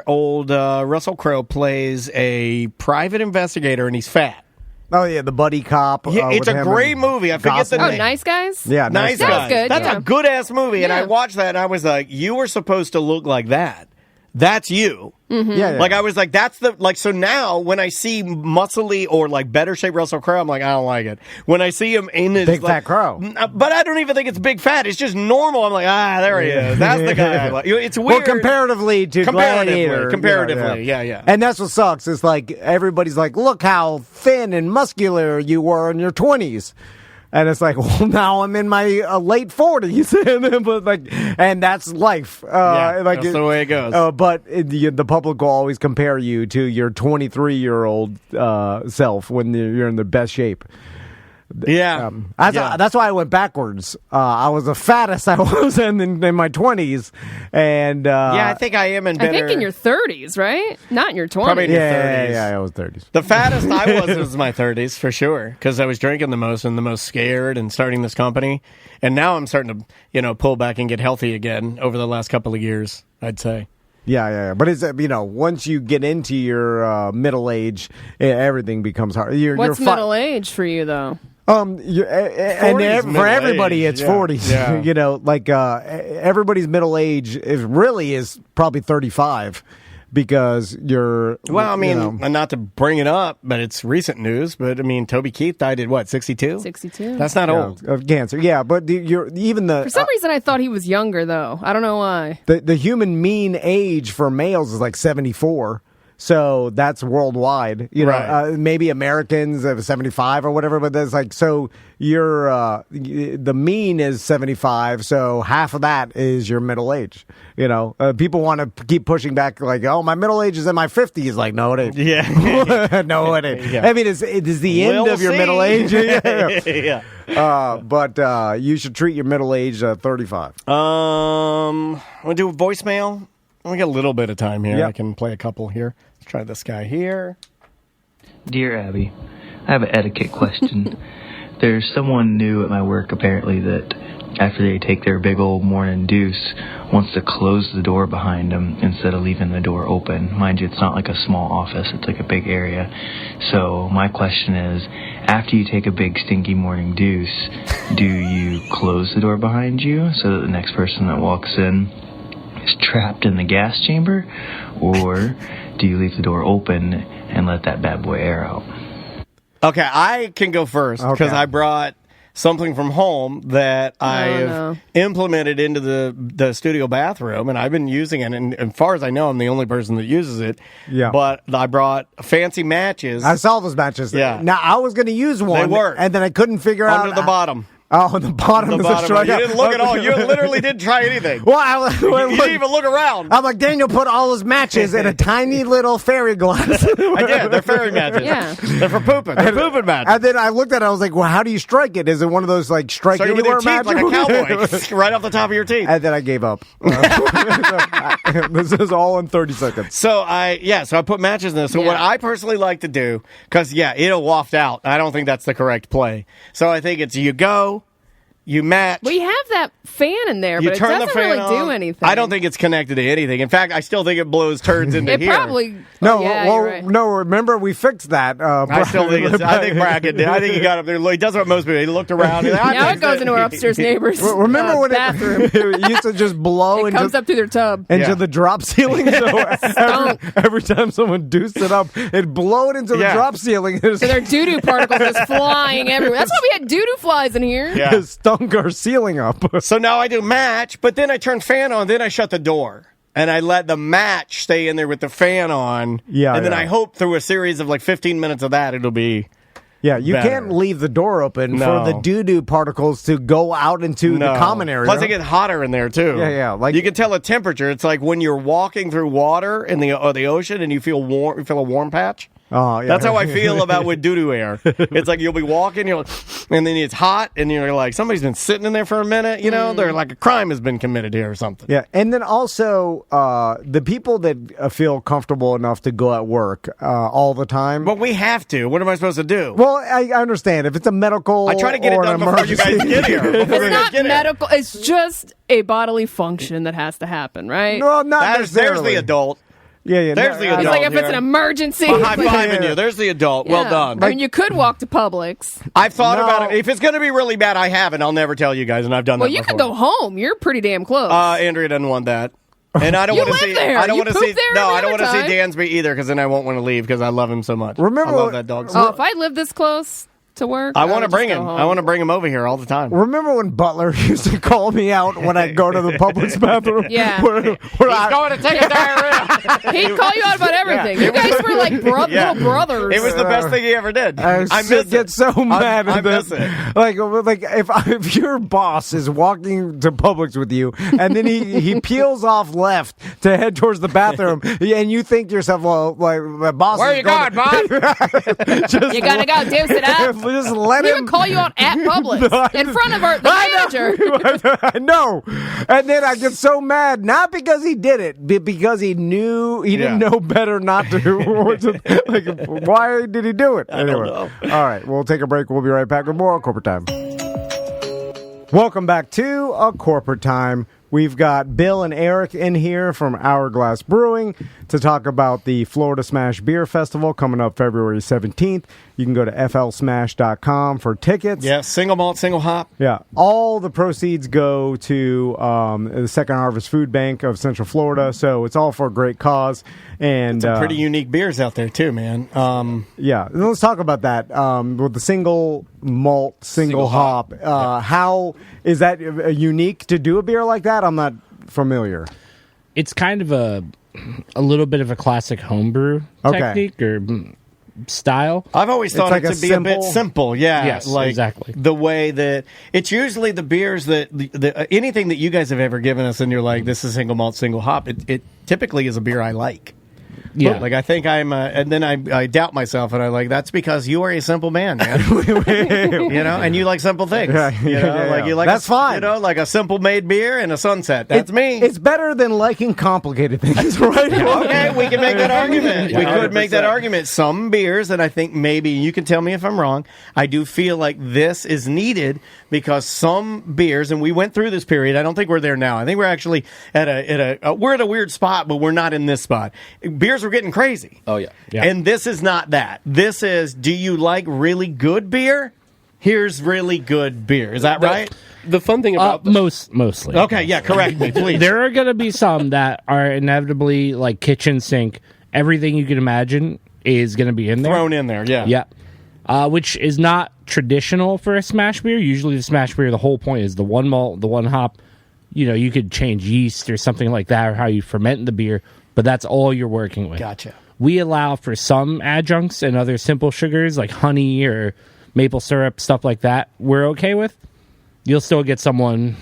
old Russell Crowe plays a private investigator and he's fat. Oh yeah, the buddy cop. It's with a him great and movie. I forget the Oh, name. Nice Guys? Yeah, Nice That was Guys. good, That's yeah. a good ass movie, and I Yeah. watched that and I was like, you were supposed to look like that. That's you. Yeah. Like I was like, that's so now when I see muscly or like better shape Russell Crowe, I'm like, I don't like it. When I see him in his Big Fat Crow. but I don't even think it's big fat. It's just normal. I'm like, there he is. That's the guy I like. It's weird. Well, comparatively to Gladiator. Comparatively, yeah. And that's what sucks. It's like everybody's like, look how thin and muscular you were in your 20s. And it's like, well, now I'm in my late 40s, and that's life. That's the way it goes. But the public will always compare you to your 23-year-old self when you're in the best shape. Yeah. That's why I went backwards. I was the fattest I was in my 20s, and I think I am in better. I think in your 30s, right? Not in your 20s. Probably in your yeah, 30s. yeah, I was 30s. The fattest I was my 30s, for sure, because I was drinking the most and the most scared and starting this company. And now I'm starting to, pull back and get healthy again over the last couple of years, I'd say. Yeah. But it's once you get into your middle age, everything becomes hard. What's middle age for you, though? For middle everybody, age. it's Yeah. 40s. Yeah. Everybody's middle age is probably 35 because you're. Well, and not to bring it up, but it's recent news. But Toby Keith died at what, 62? 62. That's not old. of cancer. Yeah, but you're even the. For some reason, I thought he was younger, though. I don't know why. The human mean age for males is like 74. So that's worldwide, Right. Maybe Americans have 75 or whatever, but that's like, so you're, the mean is 75. So half of that is your middle age, people want to keep pushing back like, oh, my middle age is in my 50s. Like, no, it ain't. Yeah. No, it ain't. Yeah. It is the end We'll of your see. middle age. Yeah. But you should treat your middle age 35. Want to do a voicemail? We got a little bit of time here. Yeah. I can play a couple here. Let's try this guy here. Dear Abby, I have an etiquette question. There's someone new at my work apparently that after they take their big old morning deuce wants to close the door behind them instead of leaving the door open. Mind you, it's not like a small office, it's like a big area. So my question is, after you take a big stinky morning deuce, do you close the door behind you so that the next person that walks in is trapped in the gas chamber? Or do you leave the door open and let that bad boy air out? Okay, I can go first because I brought something from home that I've implemented into the studio bathroom, and I've been using it. And as far as I know, I'm the only person that uses it. Yeah. But I brought fancy matches. I saw those matches. Yeah. Now, I was going to use one. They work. And then I couldn't figure out. Under the bottom. Oh, on the bottom The of the bottom. strike. You didn't look at all. You literally didn't try anything. Well, You didn't even look around. I'm like, Daniel put all his matches in a tiny little fairy glass. I did. They're fairy matches. Yeah. They're for pooping. They're pooping matches. And then I looked at it, I was like, well, how do you strike it? Is it one of those, like, strike Strike it with your anywhere teeth matches? like a cowboy. Right off the top of your teeth. And then I gave up. This is all in 30 seconds. So I put matches in this. So what I personally like to do, because it'll waft out. I don't think that's the correct play. So I think it's you go, you match. Well, you have that fan in there, You but it turn the doesn't fan really on. do anything. I don't think it's connected to anything. In fact, I still think it blows turds into it here. probably. No, yeah, well, you're right. no, remember, we fixed that. I still think it's. I think Brackett did. I think he got up there. He does what most people. He looked around. He's like, Now it goes into our upstairs neighbor's Remember when bathroom. it used to just blow It comes up through their tub. into the drop ceiling? So every time someone deuced it up, it'd blow it into the drop ceiling. So there are doo-doo particles just flying everywhere. That's why we had doo-doo flies in here. Yeah. It stunk our ceiling up. So now I do match, but then I turn fan on, then I shut the door. And I let the match stay in there with the fan on. Yeah, And then yeah. I hope through a series of like 15 minutes of that, it'll be... Yeah, you better. can't leave the door open No. for the doo-doo particles to go out into the common area. Plus, it gets hotter in there, too. Yeah. Like, you can tell the temperature. It's like when you're walking through water in the ocean and you feel warm, you feel a warm patch. Oh, yeah. That's how I feel about with doo-doo air. It's like you'll be walking, and then it's hot, and you're like, somebody's been sitting in there for a minute, they're like a crime has been committed here or something. Yeah, and then also the people that feel comfortable enough to go at work all the time. But we have to. What am I supposed to do? Well, I understand if it's a medical. I try to get it or done an before you guys emergency. get here. Before you It's guys not get here. medical. It's just a bodily function that has to happen, right? No, not There's necessarily. the adult. Yeah. There's the It's adult. like if it's an here. emergency. High-fiving you. There's the adult. Well Yeah. done. I mean, you could walk to Publix. I've thought No. about it. If it's going to be really bad, I haven't. I'll never tell you guys, and I've done Well, that you before. could go home. You're pretty damn close. Andrea doesn't want that. And I don't You want to live see. there. I don't You want to poop see. there No, every I don't want other to see time. Dansby either because then I won't want to leave because I love him so much. Remember I love what- that dog. oh, if I lived this close to work, I want to would bring just him. go I home. want to bring him over here all the time. Remember when Butler used to call me out when I go to the Publix bathroom? Yeah. Where I- going to take a diarrhea. He'd call you out about everything. You guys were like Yeah. little brothers. It was the best thing he ever did. I miss get it. so mad I at this. miss it. Like if your boss is walking to Publix with you and then he peels off left to head towards the bathroom and you think to yourself, well, like the boss. Where is you going, Bob? Just you gotta go deuce it up. Just let We him. would call you out at Publix in front of the manager. I know. And then I get so mad, not because he did it, but because he knew he didn't Yeah. know better not to. Like, why did he do it? I don't know. All right, we'll take a break. We'll be right back with more Corporate Time. Welcome back to A Corporate Time. We've got Bill and Eric in here from Hourglass Brewing to talk about the Florida Smash Beer Festival coming up February 17th. You can go to flsmash.com for tickets. Yeah, single malt, single hop. Yeah, all the proceeds go to the Second Harvest Food Bank of Central Florida, so it's all for a great cause. And Pretty unique beers out there too, man. yeah, and let's talk about that with the single malt, single hop. How is that unique to do a beer like that? I'm not familiar. It's kind of a little bit of a classic homebrew Okay. technique or style. I've always thought like it a to be a bit simple- simple. Yeah, Yes, like exactly. the way that it's usually the beers that anything that you guys have ever given us, and you're like, this is single malt, single hop. It typically is a beer I like. Yeah. Like I think I'm, and then I doubt myself, and I'm like, that's because you are a simple man, man. And you like simple things. Like you like that's fine. Like a simple made beer and a sunset. That's me. It's better than liking complicated things, right? Okay, we can make that argument. Yeah, we could make that 100%. argument. Some beers, and I think maybe you can tell me if I'm wrong. I do feel like this is needed because some beers, and we went through this period. I don't think we're there now. I think we're actually we're at a weird spot, but we're not in this spot. Beers were getting crazy. Oh, yeah. Yeah. And this is not that. This is, do you like really good beer? Here's really good beer. Is that right? The fun thing about Mostly. Okay, yeah, correct me, please. There are going to be some that are inevitably like kitchen sink. Everything you can imagine is going to be in there. Thrown in there, yeah. Yeah. Which is not traditional for a smash beer. Usually the smash beer, the whole point is the one malt, the one hop. You could change yeast or something like that, or how you ferment the beer, but that's all you're working with. Gotcha. We allow for some adjuncts and other simple sugars like honey or maple syrup, stuff like that. We're okay with. You'll still get someone,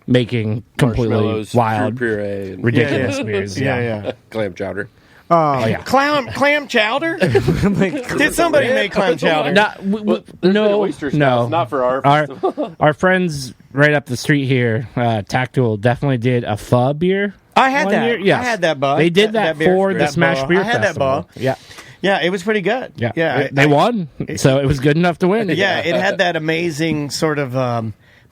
making completely marshmallows, wild, fruit puree, and ridiculous beers. Yeah. clam chowder. Oh yeah. Clam chowder? Did somebody make clam chowder? There's been oyster sauce, not for our our friends right up the street here, Tactual, definitely did a pho beer. I had one that. year. Yes. I had that, bud. They did that beer- for the that Smash bud. Beer I had Festival. that, bud. Yeah. Yeah, it was pretty good. Yeah. They won, so it was good enough to win. Yeah, it had that amazing sort of,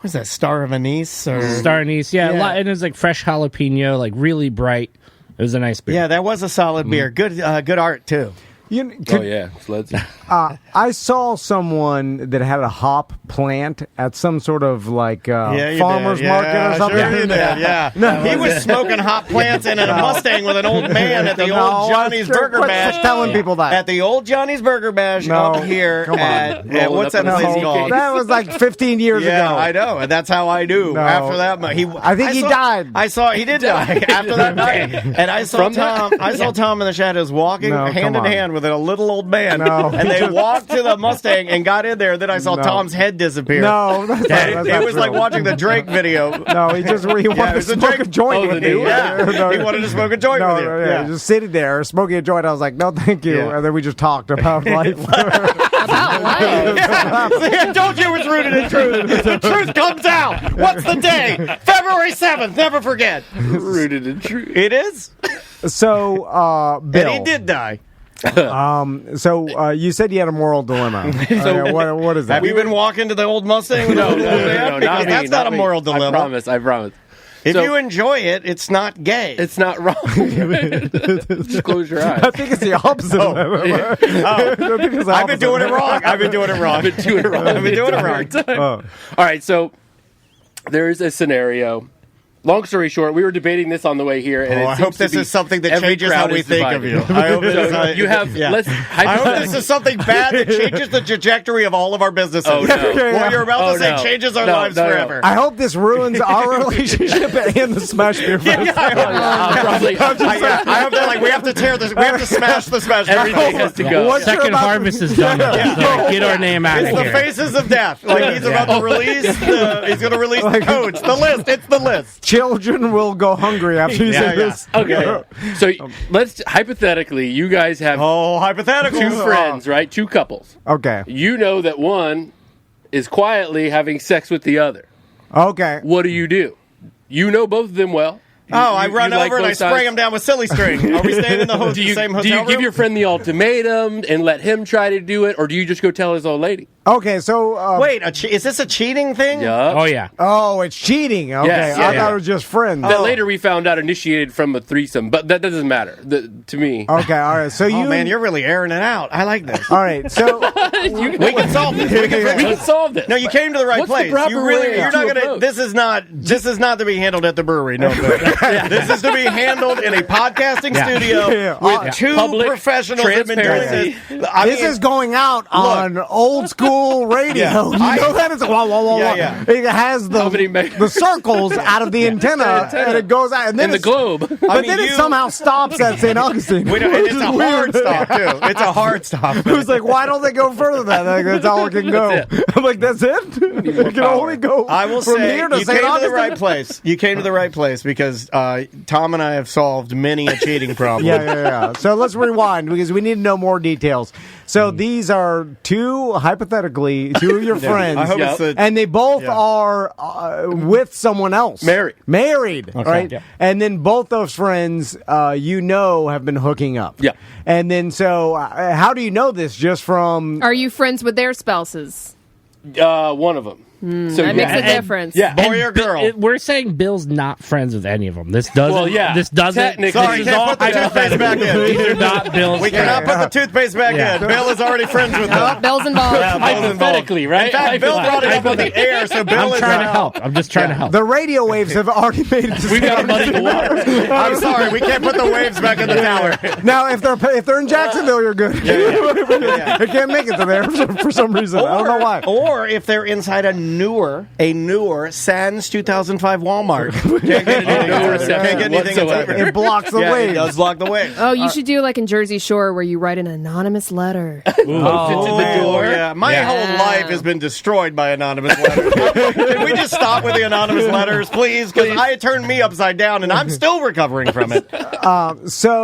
what's that, Star of Anise? Or... Star anise, yeah. Yeah. And it was like fresh jalapeno, like really bright. It was a nice beer. Yeah, that was a solid beer. Good art, too. Oh, yeah. Let's I saw someone that had a hop plant at some sort of like farmer's market or something. Sure you did, yeah. He was smoking hot plants and in a Mustang with an old man at the old Johnny's Burger Bash. Quit telling people that. At the old Johnny's Burger Bash up here. Come on. At what's that Rolling up place in a called? That was like 15 years Yeah, ago. I know, and that's how I knew. No. After that, I think he died. I saw he did die after that night, and I saw Tom. I saw Tom in the shadows walking No, hand come in on. hand with a little old man, No. and they walked to the Mustang and got in there. Then I saw No. Tom's head disappear. No, that's And not it was true. like watching the Drake video. No, he wanted it to was a smoke drink. a joint Oh, with the you. new- Yeah, No, he wanted to smoke a joint no, with you. no, Yeah. just sitting there smoking a joint. I was like, no, thank you. Yeah. And then we just talked about life. About life. See, I told you it was rooted in truth. The truth comes out. What's the day? February 7th. Never forget. rooted in truth. It is. So, Bill, And he did die. So you said you had a moral dilemma. What is that? Have you been walking to the old Mustang? With No, the old man? not Because me. that's not a me. moral dilemma. I promise. If So- you enjoy it, it's not gay. It's not wrong. Just close your eyes. I think it's the opposite. I think it's the I've been opposite. doing it wrong. I've been doing it wrong. I've been doing it wrong. I've been doing it wrong. Oh. All right, so there's a scenario. Long story short, we were debating this on the way here, and Oh, it I seems hope to this be is something that every changes how crowd we is think of divided. you. I hope this So is, you have. yeah. Let's. I hope this is something bad that changes the trajectory of all of our businesses. Oh, no. What you're about Oh, to say no. changes our No, lives no, no. forever. I hope this ruins our relationship and the Smash Beer Fest. Probably. I hope they're like, we have to tear this. We have to smash the Smash. Everything has to go. What's your Second about- harvest is done. So get our name out It's of the here. faces of death. Like he's about to release the. He's going to release the codes. The list. It's the list. Children will go hungry after you say this. Okay. So let's hypothetically, you guys have Oh, hypothetical. two friends, right? Two couples. Okay. You know that one is quietly having sex with the other. Okay. What do? You know both of them well. Oh, I run like over and I both spray sides? him down with silly string. Are we staying in the same hotel do you room? give your friend the ultimatum and let him try to do it, or do you just go tell his old lady? Okay, so... Wait, is this a cheating thing? Yeah. Oh yeah. Oh, it's cheating. Okay, Yes, I yeah. thought it was just friends. That later we found out initiated from a threesome, but that doesn't matter to me. Okay, all right. So you... Oh man, you're really airing it out. I like this. All right, so... We can solve this. We can We can solve this. No, you came to the right What's the place. proper You really, way you're to not gonna. approach? This is not to be handled at the brewery. No, this is to be handled in a podcasting studio Yeah. with two Public professionals that have been doing transparency. this. I This mean, is going out on old school radio. Yeah. You know that? It's wah, wah, wah, Yeah, wah. yeah. It has How many the circles out of the antenna, and it goes out. And then In the it's- globe. But I mean, then it you- somehow stops at St. Augustine. we don't, and which it's is a weird. hard stop too. It's a hard stop. It was like, why don't they go further than that? Like, that's all it can go. I'm like, that's it? You can only go I will from say here to you St. came to the Augustine? right place. You came to the right place because because Tom and I have solved many a cheating problem. Yeah. So let's rewind because we need to know more details. So these are hypothetically, two of your friends. I hope it's and they both are with someone else. Married, Okay. right? Yeah. And then both those friends, have been hooking up. Yeah. And then how do you know this? Just from... Are you friends with their spouses? One of them. So That makes a difference. Yeah. Boy or girl? We're saying Bill's not friends with any of them. This doesn't. Well, yeah. This doesn't. Technically. Sorry, this is can't all put the toothpaste back in. These are not Bill's. We cannot put the toothpaste back Yeah. in. Bill is already friends with them. Bill's involved. Yeah, Bill's involved. Hypothetically, right? In fact, Bill brought it up on the air, so Bill I'm is trying to out. help. I'm just trying to help. The radio waves have already made it. We got to muddy the water. I'm sorry, we can't put the waves back in the tower. Now, if they're in Jacksonville, you're good. They can't make it to there for some reason. I don't know why. Or if they're inside a newer sans 2005 Walmart. Can't get anything, No reception can't get anything whatsoever. inside. It blocks the Yeah, it waves. does block the waves. Oh, you should do like in Jersey Shore where you write an anonymous letter. It's in the door. Yeah. My whole life has been destroyed by anonymous letters. Can we just stop with the anonymous letters, please? Because it turned me upside down, and I'm still recovering from it.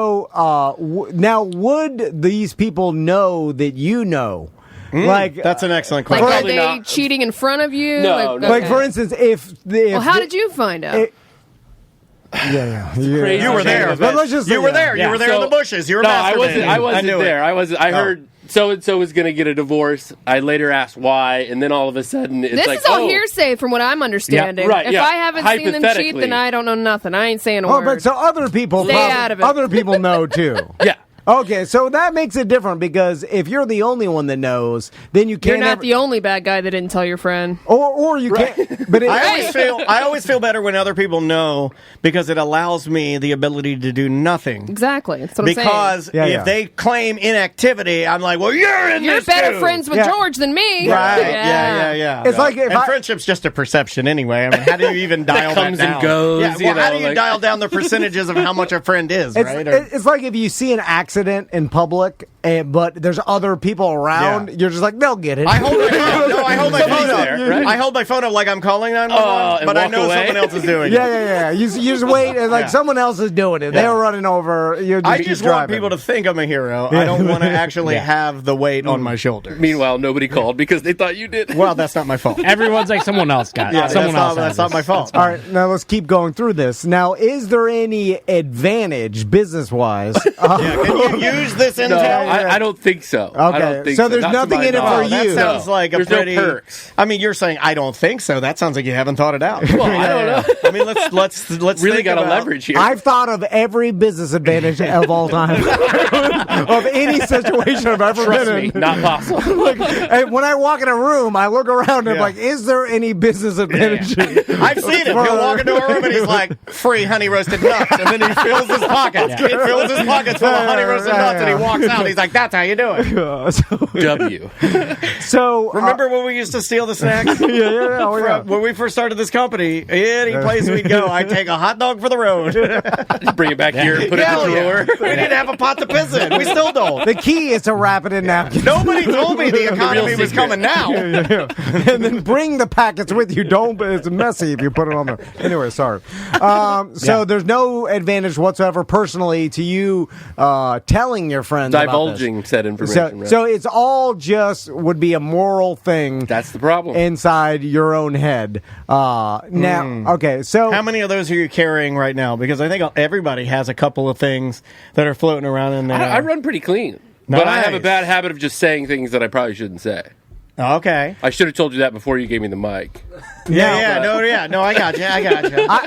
Now, would these people know that you know? That's an excellent Like, question. are Probably they not. cheating in front of you? No, no. Like, for instance, if Well, how did you find out? Crazy. You were there. But let's just say You were that. there. You Yeah. were there in the bushes. You were No, I wasn't. I masturbating. wasn't knew there. it. I heard so and so was going to get a divorce. I later asked why, and then all of a sudden it's This like, is all oh, hearsay from what I'm understanding. right, If yeah. I haven't seen them cheat, Hypothetically. then I don't know nothing. I ain't saying a Oh, word. but so other people, Stay out of it. other people know too. Yeah. Okay, so that makes it different because if you're the only one that knows, then you You're can't. not the only bad guy that didn't tell your friend. or you can't. But I always feel better when other people know because it allows me the ability to do nothing. Exactly. That's what I'm Because saying. if they claim inactivity, I'm like, well, you're in You're this better too. friends with Yeah. George than me. Right? Yeah. It's like if and I- friendship's just a perception anyway. I mean, how do you even dial comes that and down? goes, Yeah, you well, how know, do you like- dial down the percentages of how much a friend is, right? Or- It's like if you see an accident in public, but there's other people around, Yeah. you're just like, they'll get it. I hold my phone. No, I hold my phone up. there, right? I hold my phone up like I'm calling 911, and but I walk know away? someone else is doing it. Yeah. You just wait, and like Yeah. someone else is doing it. They're running over. You I keep just want driving. people to think I'm a hero. I don't want to actually have the weight on my shoulders. Meanwhile, nobody called because they thought you did. Well, that's not my fault. Everyone's like someone else got it. Yeah, someone else. that's not my fault. All right, now let's keep going through this. Now, is there any advantage business-wise? Yeah, can you use this intel? No, I don't think so. I don't think so there's Not to nothing my in it for knowledge. That you. sounds like a There's pretty. no perks. I mean, you're saying I don't think so. That sounds like you haven't thought it out. Well, I don't know. I mean, let's Really think got to about- leverage here. I've thought of every business advantage of all time of any situation I've ever Trust been me, in. not possible. And when I walk in a room, I look around and I'm Yeah. like, is there any business advantage? I've seen it. He'll walk into a room and he's like, free honey roasted nuts. And then he fills his pockets. He fills his pockets full of honey roasted nuts and he walks out. He's like, that's how you do it. W. So Remember when we used to steal the snacks? oh, yeah. When we first started this company, any place we'd go, I'd take a hot dog for the road. Bring it back here, put it in Hell the yeah. drawer. We didn't have a pot to piss in. We still don't. The key is to wrap it in napkins. Nobody told me the economy was secret. coming now. And then bring the packets with you. Don't. It's messy if you put it on there. Anyway, sorry. So there's no advantage whatsoever personally to you telling your friends Divulging about said this. information. right? So it's all just would be a moral thing That's the problem. inside your own head. Now, okay, so How many of those are you carrying right now? Because I think everybody has a couple of things that are floating around in there. I run pretty clean. But I have a Nice. bad habit of just saying things that I probably shouldn't say. Okay. I should have told you that before you gave me the mic. No, I got you.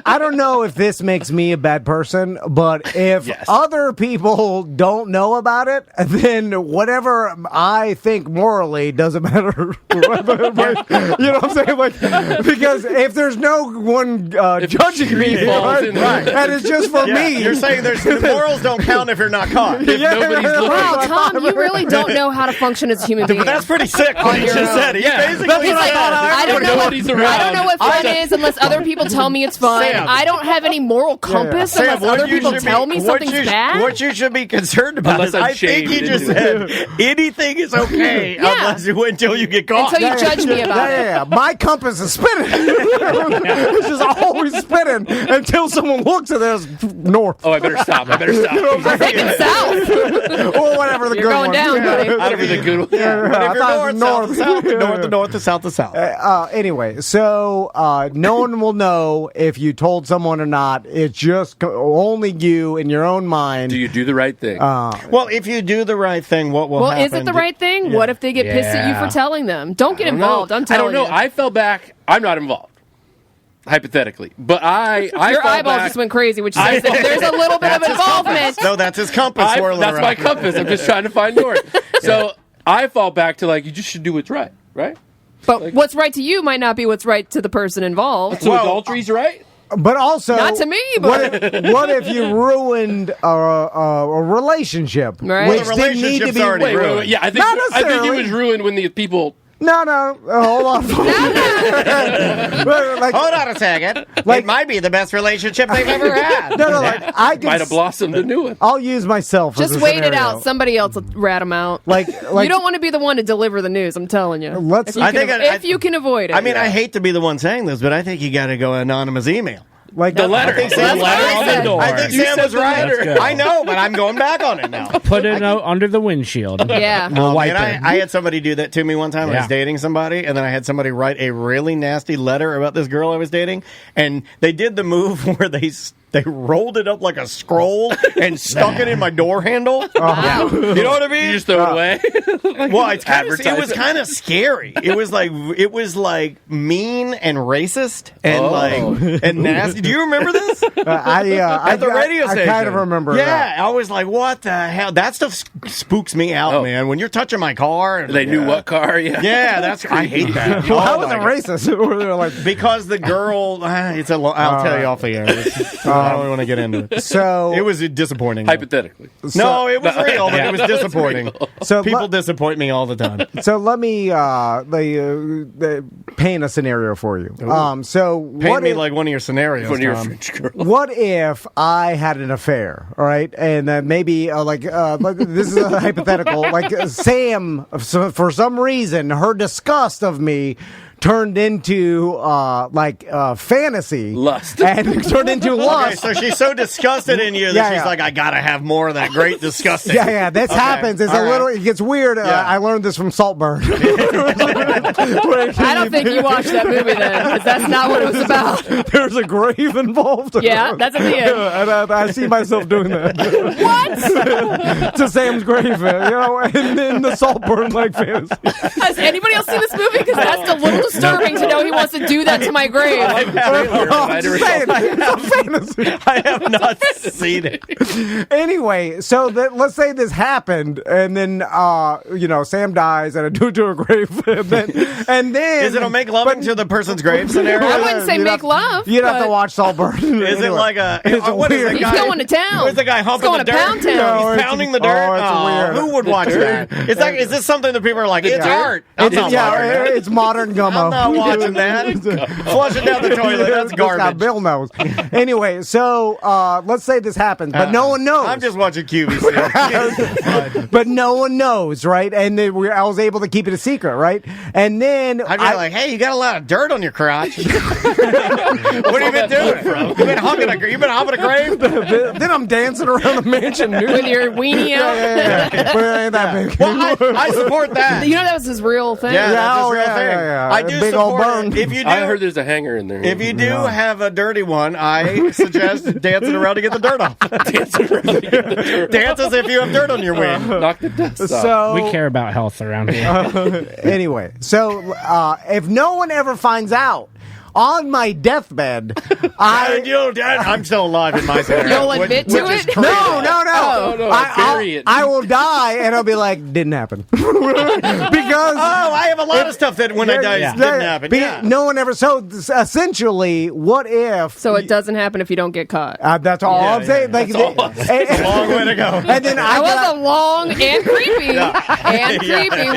I don't know if this makes me a bad person, but if Yes. other people don't know about it, then whatever I think morally doesn't matter. You know what I'm saying? Like, because if there's no one judging me, tree falls in right, there. and it's just for me. You're saying the morals don't count if you're not caught. Yeah, nobody's yeah, looking. Wow, right. Tom, you really don't know how to function as a human being. But that's pretty sick. On your just said. He basically He's like, I don't know what fun is unless other people tell me it's fun. Sam. I don't have any moral compass unless other people tell me something's bad. What you should be concerned about Unless is I'm I think he shamed just said anything is okay until you get caught. Until you judge me about it. Yeah. My compass is spinning. It's just always spinning until someone looks at this north. Oh, I better stop. I'm thinking south. Or whatever the You're good going one. down, buddy. Whatever the good one. But if I you're thought it north, was south, north. north to north to south to south. Anyway, so no one will know if you told someone or not. It's just only you in your own mind. Do you do the right thing? Well, if you do the right thing, what will happen? Well, is it the right thing? What if they get pissed at you Yeah. for telling them? Don't get I don't know. involved. I'm telling I don't know. you. I fell back. I'm not involved, hypothetically. But I Your fell eyeball back. just went crazy, which says that there's a little bit of involvement. No, that's his compass swirling That's around. my compass. I'm just trying to find north. So I fall back to you just should do what's right, right? But what's right to you might not be what's right to the person involved. So adultery's right? But also, Not to me, but what if you ruined a relationship, Right. which Well, the didn't need to relationship's be already Wait. ruined. Yeah, I Not think it necessarily. was ruined when the people. No, hold on. Like, Hold on a second. It might be the best relationship they've ever had. no, I can Might have blossomed a new one. I'll use myself. just as a wait it scenario. out. Somebody else will rat them out. Like You don't want to be the one to deliver the news. I'm telling you. Let's- If you I can, think if you can avoid it. I mean, I hate to be the one saying this, but I think you got to go anonymous email. like The letter. I think The Sam- letter on the door. I think You Sam said was the right. letter. I know, but I'm going back on it now. Put a note under the windshield. Yeah. We'll wipe Man, it. I had somebody do that to me one time. I Yeah. was dating somebody, and then I had somebody write a really nasty letter about this girl I was dating, and they did the move where they rolled it up like a scroll and stuck it in my door handle. You know what I mean? You just throw it away. Well, it was Advertisement. kind of scary. It was like mean and racist and and nasty. Do you remember this? At the radio station. I kind of remember. Yeah, that. I was like, "What the hell?" That stuff spooks me out, man. When you're touching my car, and, They knew what car. Yeah. Yeah, I hate that. Well, how Oh was my it God. racist? Where they're like, Because the girl, I'll tell you off the air. I don't want to get into it. so It was disappointing. Hypothetically. No, it was real, but it was disappointing. So People disappoint me all the time. So let me paint a scenario for you. So Paint what me if, like one of your scenarios, When you're a Tom. French girl. what if I had an affair, all right, and maybe like this is a hypothetical, like Sam, for some reason, her disgust of me turned into fantasy, Lust. and turned into Okay, lust. so she's so disgusted in you that Yeah, she's yeah. like, I gotta have more of that great disgusting. Yeah, this happens. It's all a right. little. It gets weird. Yeah. I learned this from Saltburn. I don't think you watched that movie then, because that's not what it was about. There's a grave involved. Yeah, that's at the end. And I see myself doing that What? to Sam's grave, in the Saltburn like fantasy. Has anybody else seen this movie? Because that's a little disturbing to know he wants to do that to my grave. I'm just saying, it's a fantasy. I have not seen it. Anyway, so let's say this happened, and then Sam dies, and I do it to her grave, and then Is it a make loving to the person's grave scenario? I wouldn't say You'd make have- love. You'd have to but watch Saltburn. Is it like a? It's what is weird. the He's guy? going to town. Where's the guy humping going the to dirt? Pound Town. No, He's it's- pounding the dirt. oh, it's weird. Who would watch that? Is this something that people are like? It's art. I'm not watching that. It's modern gummo. I'm not watching that. Flush it down the toilet. That's This guy garbage. Bill knows. Anyway, so let's say this happens, but no one knows. I'm just watching QVC. But no one knows, right? And then I was able to keep it a secret, right? And then I'd be like, "Hey, you got a lot of dirt on your crotch. What have you been doing? You've been humping a grave? then I'm dancing around the mansion nude. With your weenie out. But it ain't that big. Well, I support that. You know that was his real thing. Yeah, that's oh, his real yeah, thing. yeah, yeah. I do Big old support burn. it. If you do, I heard there's a hanger in there. if you do have a dirty one, I suggest dancing around to get the dirt off. Dance as if you have dirt on your wing. Knock the dust off. So We care about health around here. anyway, so if no one ever finds out, on my deathbed, I'm still alive in my scenario. You'll admit to it? no. bury it. I will die, and I'll be like, didn't happen. Because I have a lot of stuff that when I die didn't happen. Yeah. No one ever. So essentially, what if? So it doesn't happen if you don't get caught. That's all I'm saying. Like, Long way to go. And then That was a long and creepy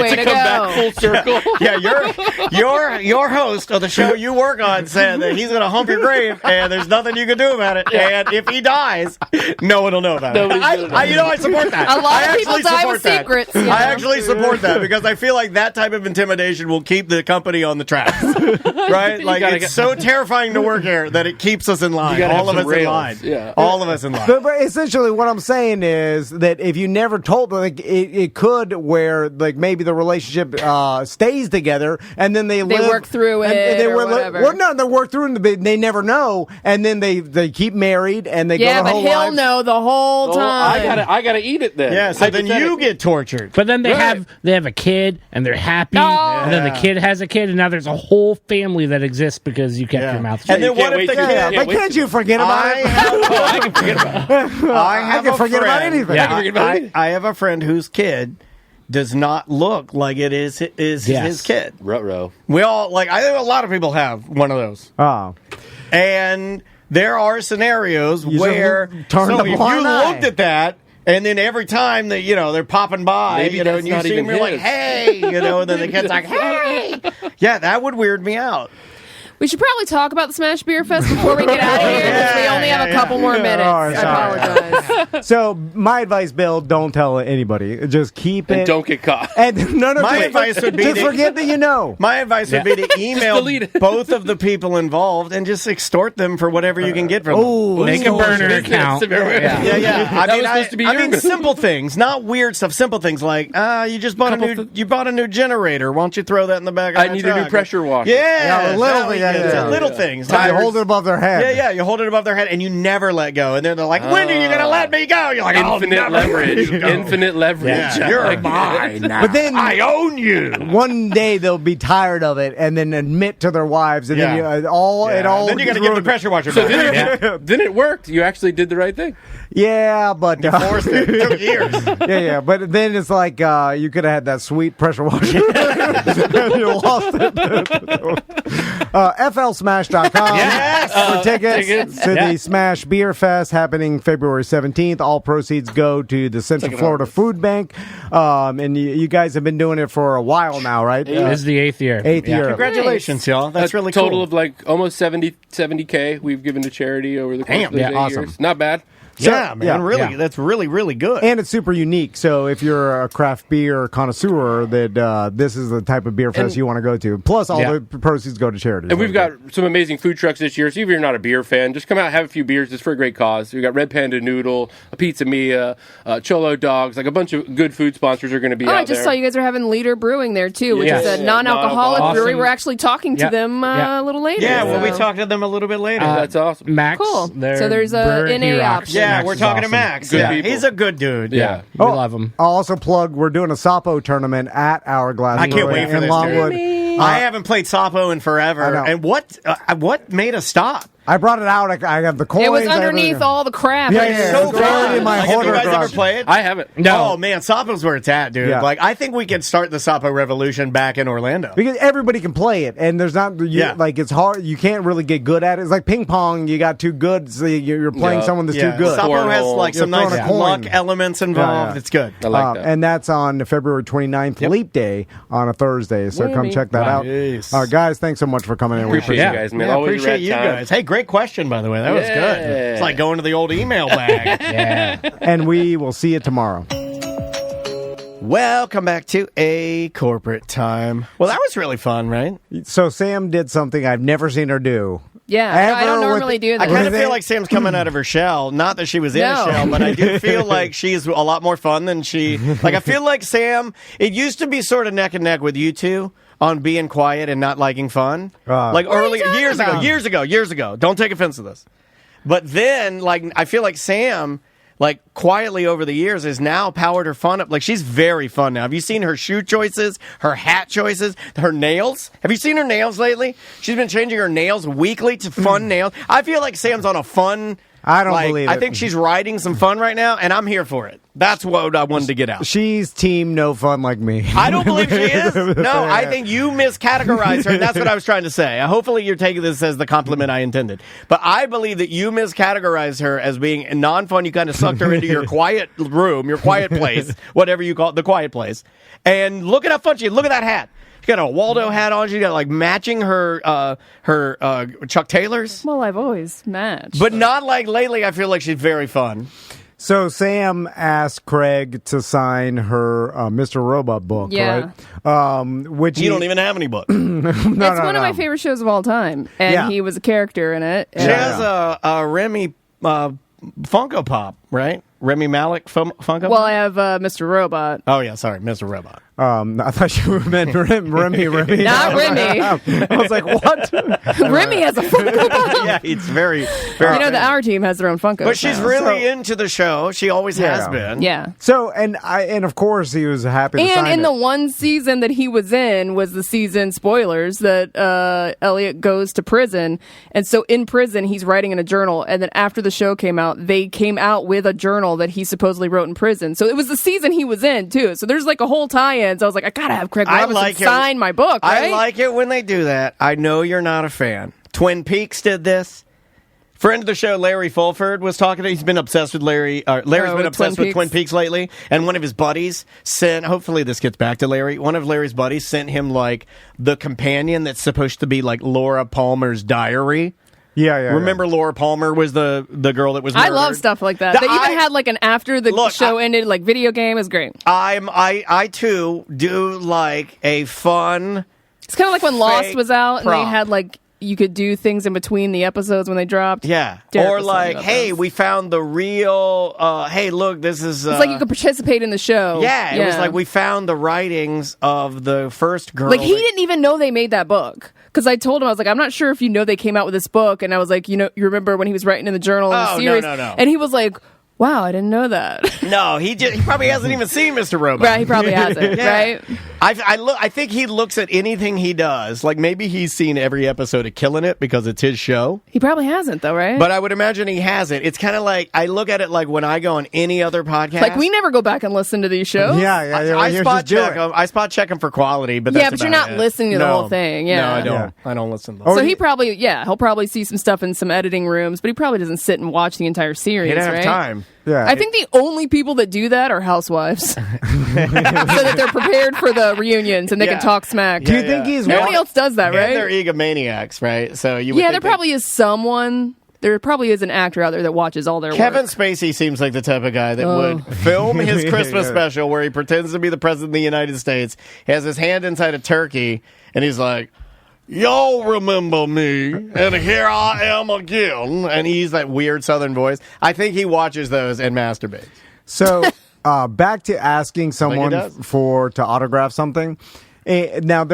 way to Come back go. full circle. Yeah, your host of the show you work on said that he's going to hump your grave, and there's nothing you can do about it. And if he dies, no one will know about it. Nobody's gonna know. I support that. A lot I of people actually die support with that. secrets. I actually support that because I feel like that type of intimidation will keep the company on the track. Right? Like, it's so terrifying to work here that it keeps us in line. gotta have All of us some in rails. line. Yeah. All of us in line. But essentially, what I'm saying is that if you never told, like, it could where, like, maybe the relationship stays together, and then they work through and it they or whatever. Well, no, they work through it, and they never know, and then they keep married, and they go Yeah, their but whole he'll lives. know the whole time. I gotta eat it then. Yeah, so then you get tortured. But then they Right. have a kid and they're happy, Oh. and then the kid has a kid, and now there's a whole family that exists because you kept your mouth shut. And then you can't what if wait the to- kid? Yeah, Yeah, but wait can't you forget about I it? have, I can forget about it. I have can a forget about friend- anything. Yeah. I can forget about it. I have a friend whose kid does not look like it is Yes. his kid. Ruh-roh. We all I think a lot of people have one of those, Oh. and there are scenarios You where should turn so the if you blind eye. looked at that. And then every time that they're popping by, Maybe and that's you not see even them, you're like, his. "Hey," and then the kid's like, "Hey," yeah, that would weird me out. We should probably talk about the Smash Beer Fest before we get out of here because we only have a couple more minutes. Oh, sorry. I apologize. So my advice, Bill, don't tell anybody. Just keep And it. don't get caught. And no, My just- advice would be just to- forget that you know. My advice would be to email delete it. both of the people involved and just extort them for whatever you can get from Oh, them. Make a burner account. Yeah. Yeah. That was supposed to be I your mean, simple things, not weird stuff. Simple things like, you just bought you bought a new generator. Why don't you throw that in the back of I the need a new truck? pressure washer. Yeah, Yeah, little that thing, was yeah, good. yeah. Little things. You Tires. hold it above their head. Yeah, you hold it above their head and you never let go. And then they're like, when are you going to let me go? You're like, Infinite I'll never let leverage. you go. Infinite leverage. Yeah, you're mine now. But then I own you. one day they'll be tired of it and then admit to their wives, and then Yeah. it all Then you got to gets give the ruined. pressure washer So back. then it worked. You actually did the right thing. Yeah, but Forced it. It took years. yeah. But then it's like you could have had that sweet pressure washer. And you lost it. FLSmash.com Yes! for tickets to Yeah. the Smash Beer Fest happening February 17th. All proceeds go to the Central Florida Food Bank. And you guys have been doing it for a while now, right? This is the 8th year. Eighth year. Congratulations, y'all. That's really cool. Total of like almost 70K we've given to charity over the course Damn. of those Yeah, 8 awesome. years. Not bad. Yeah, man. yeah, really, yeah. that's really, really good. And it's super unique. So if you're a craft beer connoisseur, that this is the type of beer fest And- you want to go to. Plus, all Yeah. the proceeds go to charity. And we've got some amazing food trucks this year. So if you're not a beer fan, just come out and have a few beers. It's for a great cause. We've got Red Panda Noodle, a Pizza Mia, Cholo Dogs. Like a bunch of good food sponsors are going to be Oh, out I just there. saw you guys are having Leader Brewing there too, which Yes. is a non-alcoholic Non-alcoholic. brewery. Awesome. We're actually talking to Yeah. them Yeah. a little later. yeah, we'll be so- talking to them a little bit later. That's awesome. Max. Cool. their So there's a brewer, NA he rocks. option. yeah, Max we're is talking to awesome. Max. Good Yeah, people. he's a good dude. Yeah. We love him. I'll also plug, we're doing a Sapo tournament at Hourglass I can't Brewing wait for in this, Longwood. dude. I haven't played Sapo in forever. I know. And what made us stop? I brought it out. I got the coins. It was I have underneath everything. all the crap. Yeah, Like, yeah, So it's already in my Like, have you hoarder guys ever garage. played? I haven't. No. Oh man, Sapo's where it's at, dude. Yeah. Like I think we could start the Sapo revolution back in Orlando. Because everybody can play it, and there's not, Yeah. like, it's hard. You can't really get good at it. It's like ping pong. You got too good, so you're playing Yeah. someone that's Yeah, too good. Sapo has like You're some nice throwing a coin. luck elements involved. Yeah, yeah. It's good. I like that. And that's on February 29th, Leap Day, on a Thursday. So come Yay. check that out. Nice. Guys, thanks so much for coming in. We Appreciate appreciate you it. guys, man. Yeah, Always a appreciate rad you time. guys. Hey, great question by the way. That was Yeah. good. It's like going to the old email bag. Yeah. And we will see you tomorrow. Welcome back to A Corporate Time. Well, that was really fun, right? So Sam did something I've never seen her do. Yeah, I don't Ever with- normally do I that. kind of With feel it- like Sam's coming out of her shell. Not that she was in No. a shell, but I do feel like she's a lot more fun than she. Like I feel like Sam. It used to be sort of neck and neck with you two on being quiet and not liking fun. Like What are you early talking years about? ago. Don't take offense to this. But then, like I feel like Sam. like quietly over the years, has now powered her fun up. Like, she's very fun now. Have you seen her shoe choices, her hat choices, her nails? Have you seen her nails lately? She's been changing her nails weekly to fun nails. I feel like Sam's on a fun... I don't believe it. I think she's riding some fun right now, and I'm here for it. That's what I wanted to get out. She's team no fun like me. I don't believe she is. No, I think you miscategorize her, and that's what I was trying to say. Hopefully you're taking this as the compliment I intended. But I believe that you miscategorized her as being non-fun. You kind of sucked her into your quiet room, your quiet place, whatever you call it, the quiet place. And look at how fun she is. Look at that hat. She got a Waldo hat on. She got like matching her Chuck Taylors. Well, I've always matched. But not like lately. I feel like she's very fun. So Sam asked Craig to sign her Mr. Robot book, Yeah. right? Which You don't even have any book. It's one of my favorite shows of all time, and he was a character in it. She has a Remy Funko Pop, right? Remy Malik Funko Pop? Well, I have Mr. Robot. Oh, yeah, sorry, Mr. Robot. I thought you meant Remy. Not Remy. I was like, what? Remy has a Funko Pop. Yeah, it's very, very. You know, our team has their own Funko. But she's really into the show. She always has been. Yeah. So, and of course he was happy to sign And in it. the one season that he was in was the season, spoilers, that Elliot goes to prison. And so in prison, he's writing in a journal. And then after the show came out, they came out with a journal that he supposedly wrote in prison. So it was the season he was in, too. So there's like a whole tie-in. So I was like, I gotta have Craig Robinson sign my book, right? I like it when they do that. I know you're not a fan. Twin Peaks did this. Friend of the show, Larry Fulford, was talking to. He's been obsessed with Larry's been obsessed with Twin Peaks lately. And one of his buddies sent. Hopefully, this gets back to Larry. One of Larry's buddies sent him like the companion that's supposed to be like Laura Palmer's diary. Yeah. Remember Laura Palmer was the girl that was murdered? I love stuff like that. They even had like an after the show ended like video game. It was great. I too do like a fun. It's kind of like when Lost was out and prop. they had like you could do things in between the episodes when they dropped. Yeah. Derek or was like, talking about hey, those. we found the real, hey, look, this is... It's like you could participate in the show. Yeah, it was like we found the writings of the first girl. Like, he didn't even know they made that book. Because I told him, I was like, I'm not sure if you know they came out with this book. And I was like, you remember when he was writing in the journal in the series? No. And he was like, wow, I didn't know that. No, he probably hasn't even seen Mr. Robot. Right, he probably hasn't, right? I think he looks at anything he does. Like, maybe he's seen every episode of Killing It because it's his show. He probably hasn't, though, right? But I would imagine he hasn't. It's kind of like, I look at it like when I go on any other podcast. Like, we never go back and listen to these shows. Yeah. I spot check them for quality, but that's yeah, but you're not listening to the whole thing. Yeah. No, I don't. Yeah. I don't listen to them. So he'll probably see some stuff in some editing rooms, but he probably doesn't sit and watch the entire series, He didn't right? have time. Yeah. I think the only people that do that are housewives. So that they're prepared for the reunions and they can talk smack. Do you think he's Nobody else does that, right? And they're egomaniacs, right? So you would Yeah, think there probably is someone. There probably is an actor out there that watches all their Kevin work. Spacey seems like the type of guy that would film his Christmas special where he pretends to be the president of the United States, he has his hand inside a turkey, and he's like, y'all remember me, and here I am again. And he's that weird southern voice. I think he watches those and masturbates. So, back to asking someone does. to autograph something. Now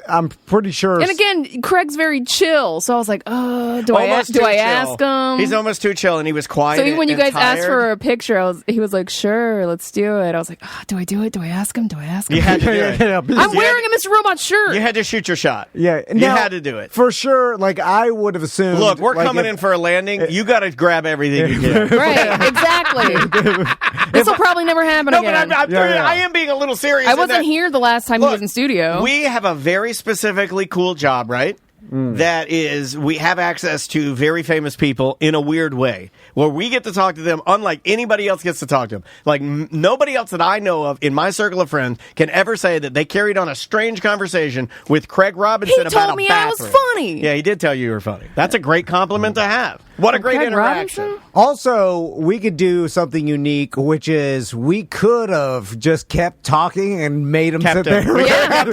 I'm pretty sure. And again, Craig's very chill, so I was like, do I ask him? He's almost too chill, and he was quiet. So when you and guys asked tired. for a picture, he was like, sure, let's do it. I was like, do I do it? Do I ask him? You had to do it. I'm wearing a Mr. Robot shirt. You had to shoot your shot. Yeah, you now, had to do it. For sure, like I would have assumed. Look, we're like, coming in for a landing. You got to grab everything you can. Right, exactly. This will probably never happen No, again. but I am being a little serious. I in wasn't that- here the last time he was in studio. We have a very specifically cool job, right? That is, we have access to very famous people in a weird way, where we get to talk to them unlike anybody else gets to talk to them. Like, nobody else that I know of in my circle of friends can ever say that they carried on a strange conversation with Craig Robinson about told a me bathroom. I was funny. Yeah, he did tell you were funny. That's a great compliment to have. What a great Craig interaction. Robinson? Also, we could do something unique, which is we could have just kept talking and made him sit there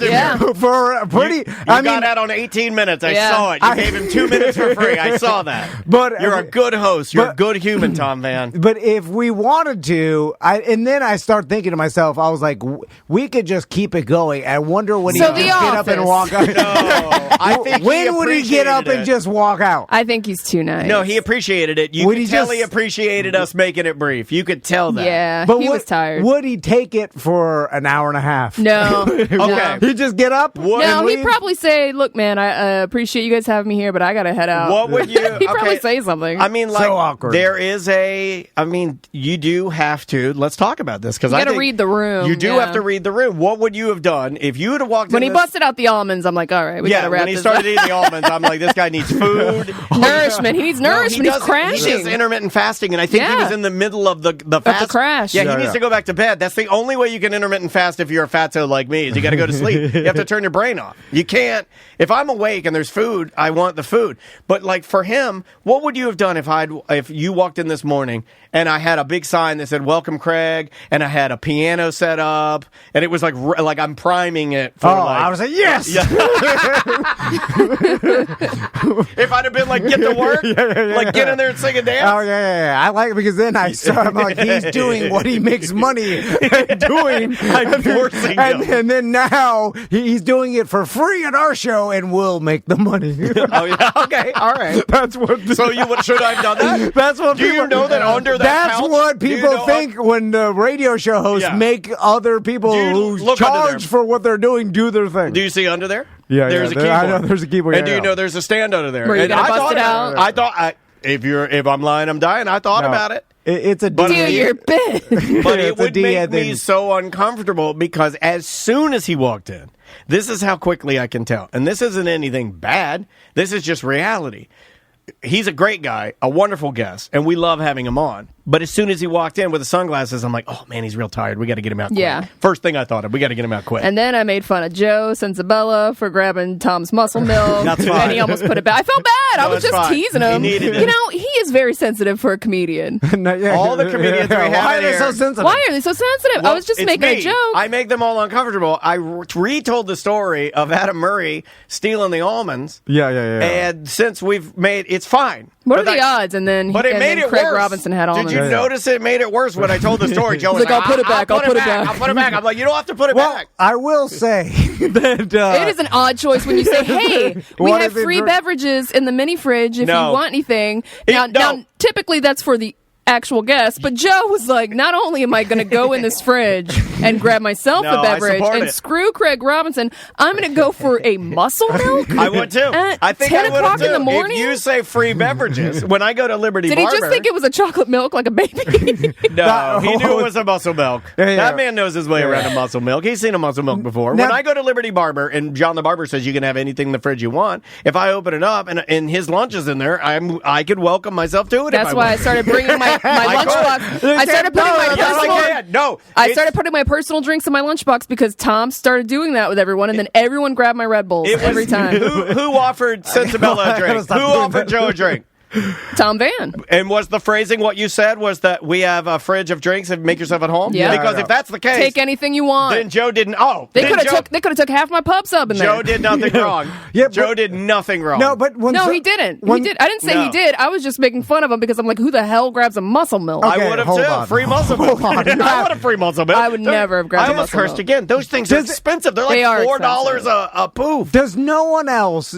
Yeah. for a pretty. You I got mean, out on 18 minutes. I Yeah. saw it. You gave him 2 minutes for free. I saw that. But You're a good host. You're a good human, Tom Van. But if we wanted to, and then I start thinking to myself, I was like, we could just keep it going. I wonder when So he The just get up and Office. walk out. No, I think when would he get up appreciated and just walk out? I think he's too nice. No, he he appreciated it. You Would could he tell just- he appreciated us making it brief. You could tell that. Yeah, But he was tired. Would he take it for an hour and a half? No. Okay. He'd just get up. What- No, and he'd leave? probably say, "Look, man, I appreciate you guys having me here, but I gotta head out." What would you? He'd probably okay. say something. I mean, like, So awkward. there is a. I mean, you do have to. Let's talk about this because You I gotta think read the room, You do yeah. have to read the room. What would you have done if you would have walked when in he this- busted out the almonds, I'm like, "All right, we Yeah, gotta wrap when he this started up." eating the almonds, I'm like, this guy needs food. Nourishment. He needs nourishment. No, He's crashing. He does intermittent fasting, and I think he Yeah. was in the middle of the fast. crash. Yeah, Yeah, he needs yeah. to go back to bed. That's the only way you can intermittent fast if you're a fatso like me. Is you got to go to sleep. You have to turn your brain off. You can't. If I'm awake and there's food, I want the food. But like for him, what would you have done if you walked in this morning and I had a big sign that said "Welcome, Craig," and I had a piano set up, and it was like I'm priming it for like. I was like, yes. If I'd have been like, get to work, like get in there and sing and dance. Oh yeah. I like it because then I'm like, he's doing what he makes money doing. I'm forcing him. And then now he's doing it for free at our show, and we'll make the money. Oh yeah. Okay. All right. That's what. So should I have done that? That's what. Do you people, know that under that That's couch- what do you people know- think when the radio show hosts Yeah. make other people Do you who look under charge there? for what they're doing do their thing. Do you see under there? Yeah, there's yeah, a there- keyboard. I know there's a keyboard, And yeah, do you yeah. know there's a stand under there? Were you And gonna I bust thought it about out? I thought if I'm lying, I'm dying. I thought No. about it. It's a But D. Do your bit. But it It's a would D make and me then- so uncomfortable because as soon as he walked in, this is how quickly I can tell. And this isn't anything bad. This is just reality. He's a great guy, a wonderful guest, and we love having him on. But as soon as he walked in with the sunglasses, I'm like, oh man, he's real tired. We got to get him out quick. Yeah. First thing I thought of, we got to get him out quick. And then I made fun of Joe Sensabella for grabbing Tom's muscle milk. That's fine. And he almost put it back. I felt bad. I No, was it's just fine. teasing He him. needed it. You know, he is very sensitive for a comedian. No, yeah. All the comedians we have Why are in they here- so sensitive? Why are they so sensitive? I was just It's making me. a joke. I make them all uncomfortable. I retold the story of Adam Murray stealing the almonds. Yeah. And since we've made it's fine. What are But the I- odds? And then, But it and made then it Craig worse. Robinson had almonds. Did you notice it made it worse when I told the story? Joe was He's like, "I'll put it back, I'll put it back." I'll put it back. I'm like, you don't have to put it Well, back. I will say that It is an odd choice when you say, "Hey, we What have if it free dr- beverages in the mini fridge if No. you want anything." No. Now, typically that's for the actual guest, but Joe was like, "Not only am I going to go in this fridge and grab myself No, a I beverage support and it. screw Craig Robinson, I'm going to go for a muscle milk." I would too. At I think 10 I would o'clock too. in the morning? If you say free beverages, when I go to Liberty Did he Barber, just think it was a chocolate milk like a baby? No, he knew it was a muscle milk. Yeah. That man knows his way around a muscle milk. He's seen a muscle milk before. Now- When I go to Liberty Barber and John the Barber says you can have anything in the fridge you want, if I open it up and his lunch is in there, I could welcome myself to it. That's if why I wanted. started bringing my lunchbox. I started putting my Yes, I personal. can. No, I it's- started putting my personal drinks in my lunchbox because Tom started doing that with everyone, and then everyone grabbed my Red Bulls It was- every time. Who offered Sensabella a I gotta drink? Who stop doing offered that. Joe a drink? Tom Van. And was the phrasing what you said was that we have a fridge of drinks and make yourself at home? Yeah. Because Yeah. if that's the case, Take anything you want. then Joe didn't. Oh, They then could have Joe- took. They could have took half my pub sub in there. Joe did nothing wrong. Yeah, Joe but- did nothing wrong. no, but when No, so- he didn't. when- He did. I didn't say No. he did. I was just making fun of him because I'm like, who the hell grabs a muscle milk? I Okay, would have hold too. on. Free muscle milk. Hold on. I want a free muscle milk. I would never have grabbed I a almost muscle cursed milk. again. Those things are Does it- expensive. They're like They are $4 a poof. Does no one else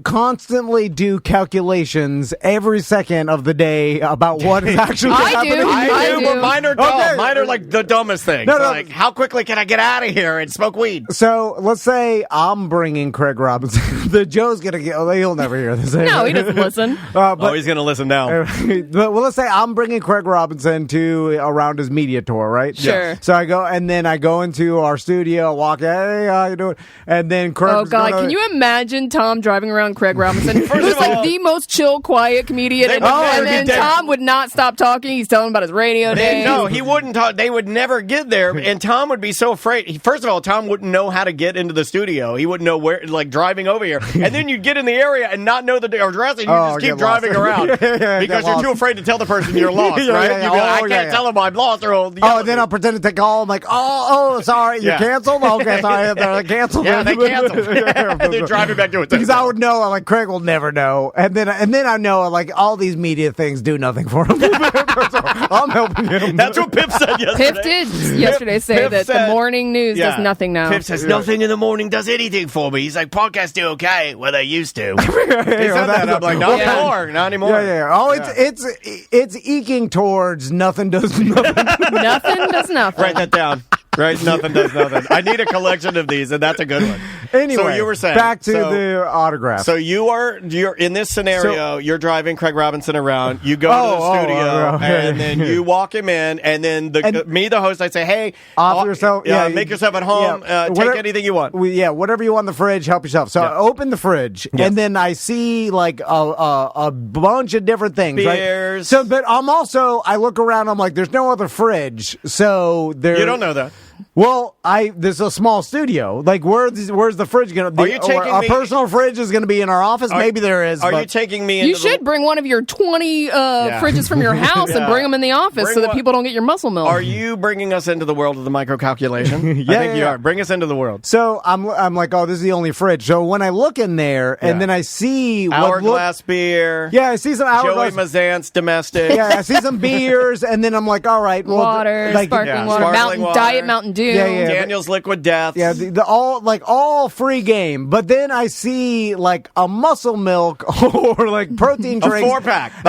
constantly do calculations every second of the day about what is actually I happening? do. I do. but mine are dumb. Okay. Mine are like the dumbest thing. No, no. Like, how quickly can I get out of here and smoke weed? So let's say I'm bringing Craig Robinson. The Joe's gonna get. Oh, he'll never hear this. No, he doesn't listen. Oh, he's gonna listen now. But well, let's say I'm bringing Craig Robinson to around his media tour, right? Sure. So I go, and then I go into our studio, walk, hey, how you doing? And then Craig. Oh God! Can you imagine Tom driving around Craig Robinson, First who's of like all- the most chill, quiet comedian, They and, would never then get there. Tom would not stop talking. He's telling about his radio days. No, he wouldn't talk. They would never get there, and Tom would be so afraid. First of all, Tom wouldn't know how to get into the studio. He wouldn't know where, like driving over here, and then you'd get in the area and not know the address, and you just keep get lost. driving around Yeah, because get you're lost. too afraid to tell the person you're lost, Yeah, right? yeah, You'd be like, oh, I yeah, can't yeah. tell them I'm lost, or he'll yell Oh, at then me. I'll pretend to take a call. I'm like, oh, sorry, you Yeah. canceled? Okay, sorry, they canceled. Yeah, they canceled. And they're driving back to it. Because I would know, I'm like, Craig will never know. And then I know like all these media things do nothing for him. So I'm helping him. That's what Pip said yesterday. Pip did yesterday say Pip that said- the morning news does nothing now. Pip says nothing in the morning does anything for me. He's like, podcasts do okay. Well, they used to. He said that. I'm like, not anymore. Not anymore. Yeah. Oh, it's eking towards nothing does nothing. Nothing does nothing. Write that down. Right? Nothing does nothing. I need a collection of these, and that's a good one. Anyway, so you were saying back to the autograph. So you're in this scenario. You're driving Craig Robinson around. You go to the studio, and then you walk him in, and then the host, I say, hey, offer yourself. Make yourself at home. Take anything you want. Whatever you want in the fridge, help yourself. So I open the fridge, and then I see like a bunch of different things. Beers. Right? So, but I look around. I'm like, there's no other fridge. So there. You don't know that. Well, there's a small studio. Like, where's the fridge going to be? Are you taking a personal fridge is going to be in our office? Maybe there is. Are you taking me into You should bring one of your 20 fridges from your house and bring them in the office so that people don't get your muscle milk. Are you bringing us into the world of the microcalculation? I think you are. Bring us into the world. So I'm like, oh, this is the only fridge. So when I look in there, and then I see Hourglass beer. Yeah, I see some Hourglass. Joey Mazant's domestic. Yeah, I see some beers, and then I'm like, all right, well, water, sparkling water, Diet Mountain Dew. Daniel's Liquid Death. Yeah, all free game. But then I see like a muscle milk or like protein drinks. A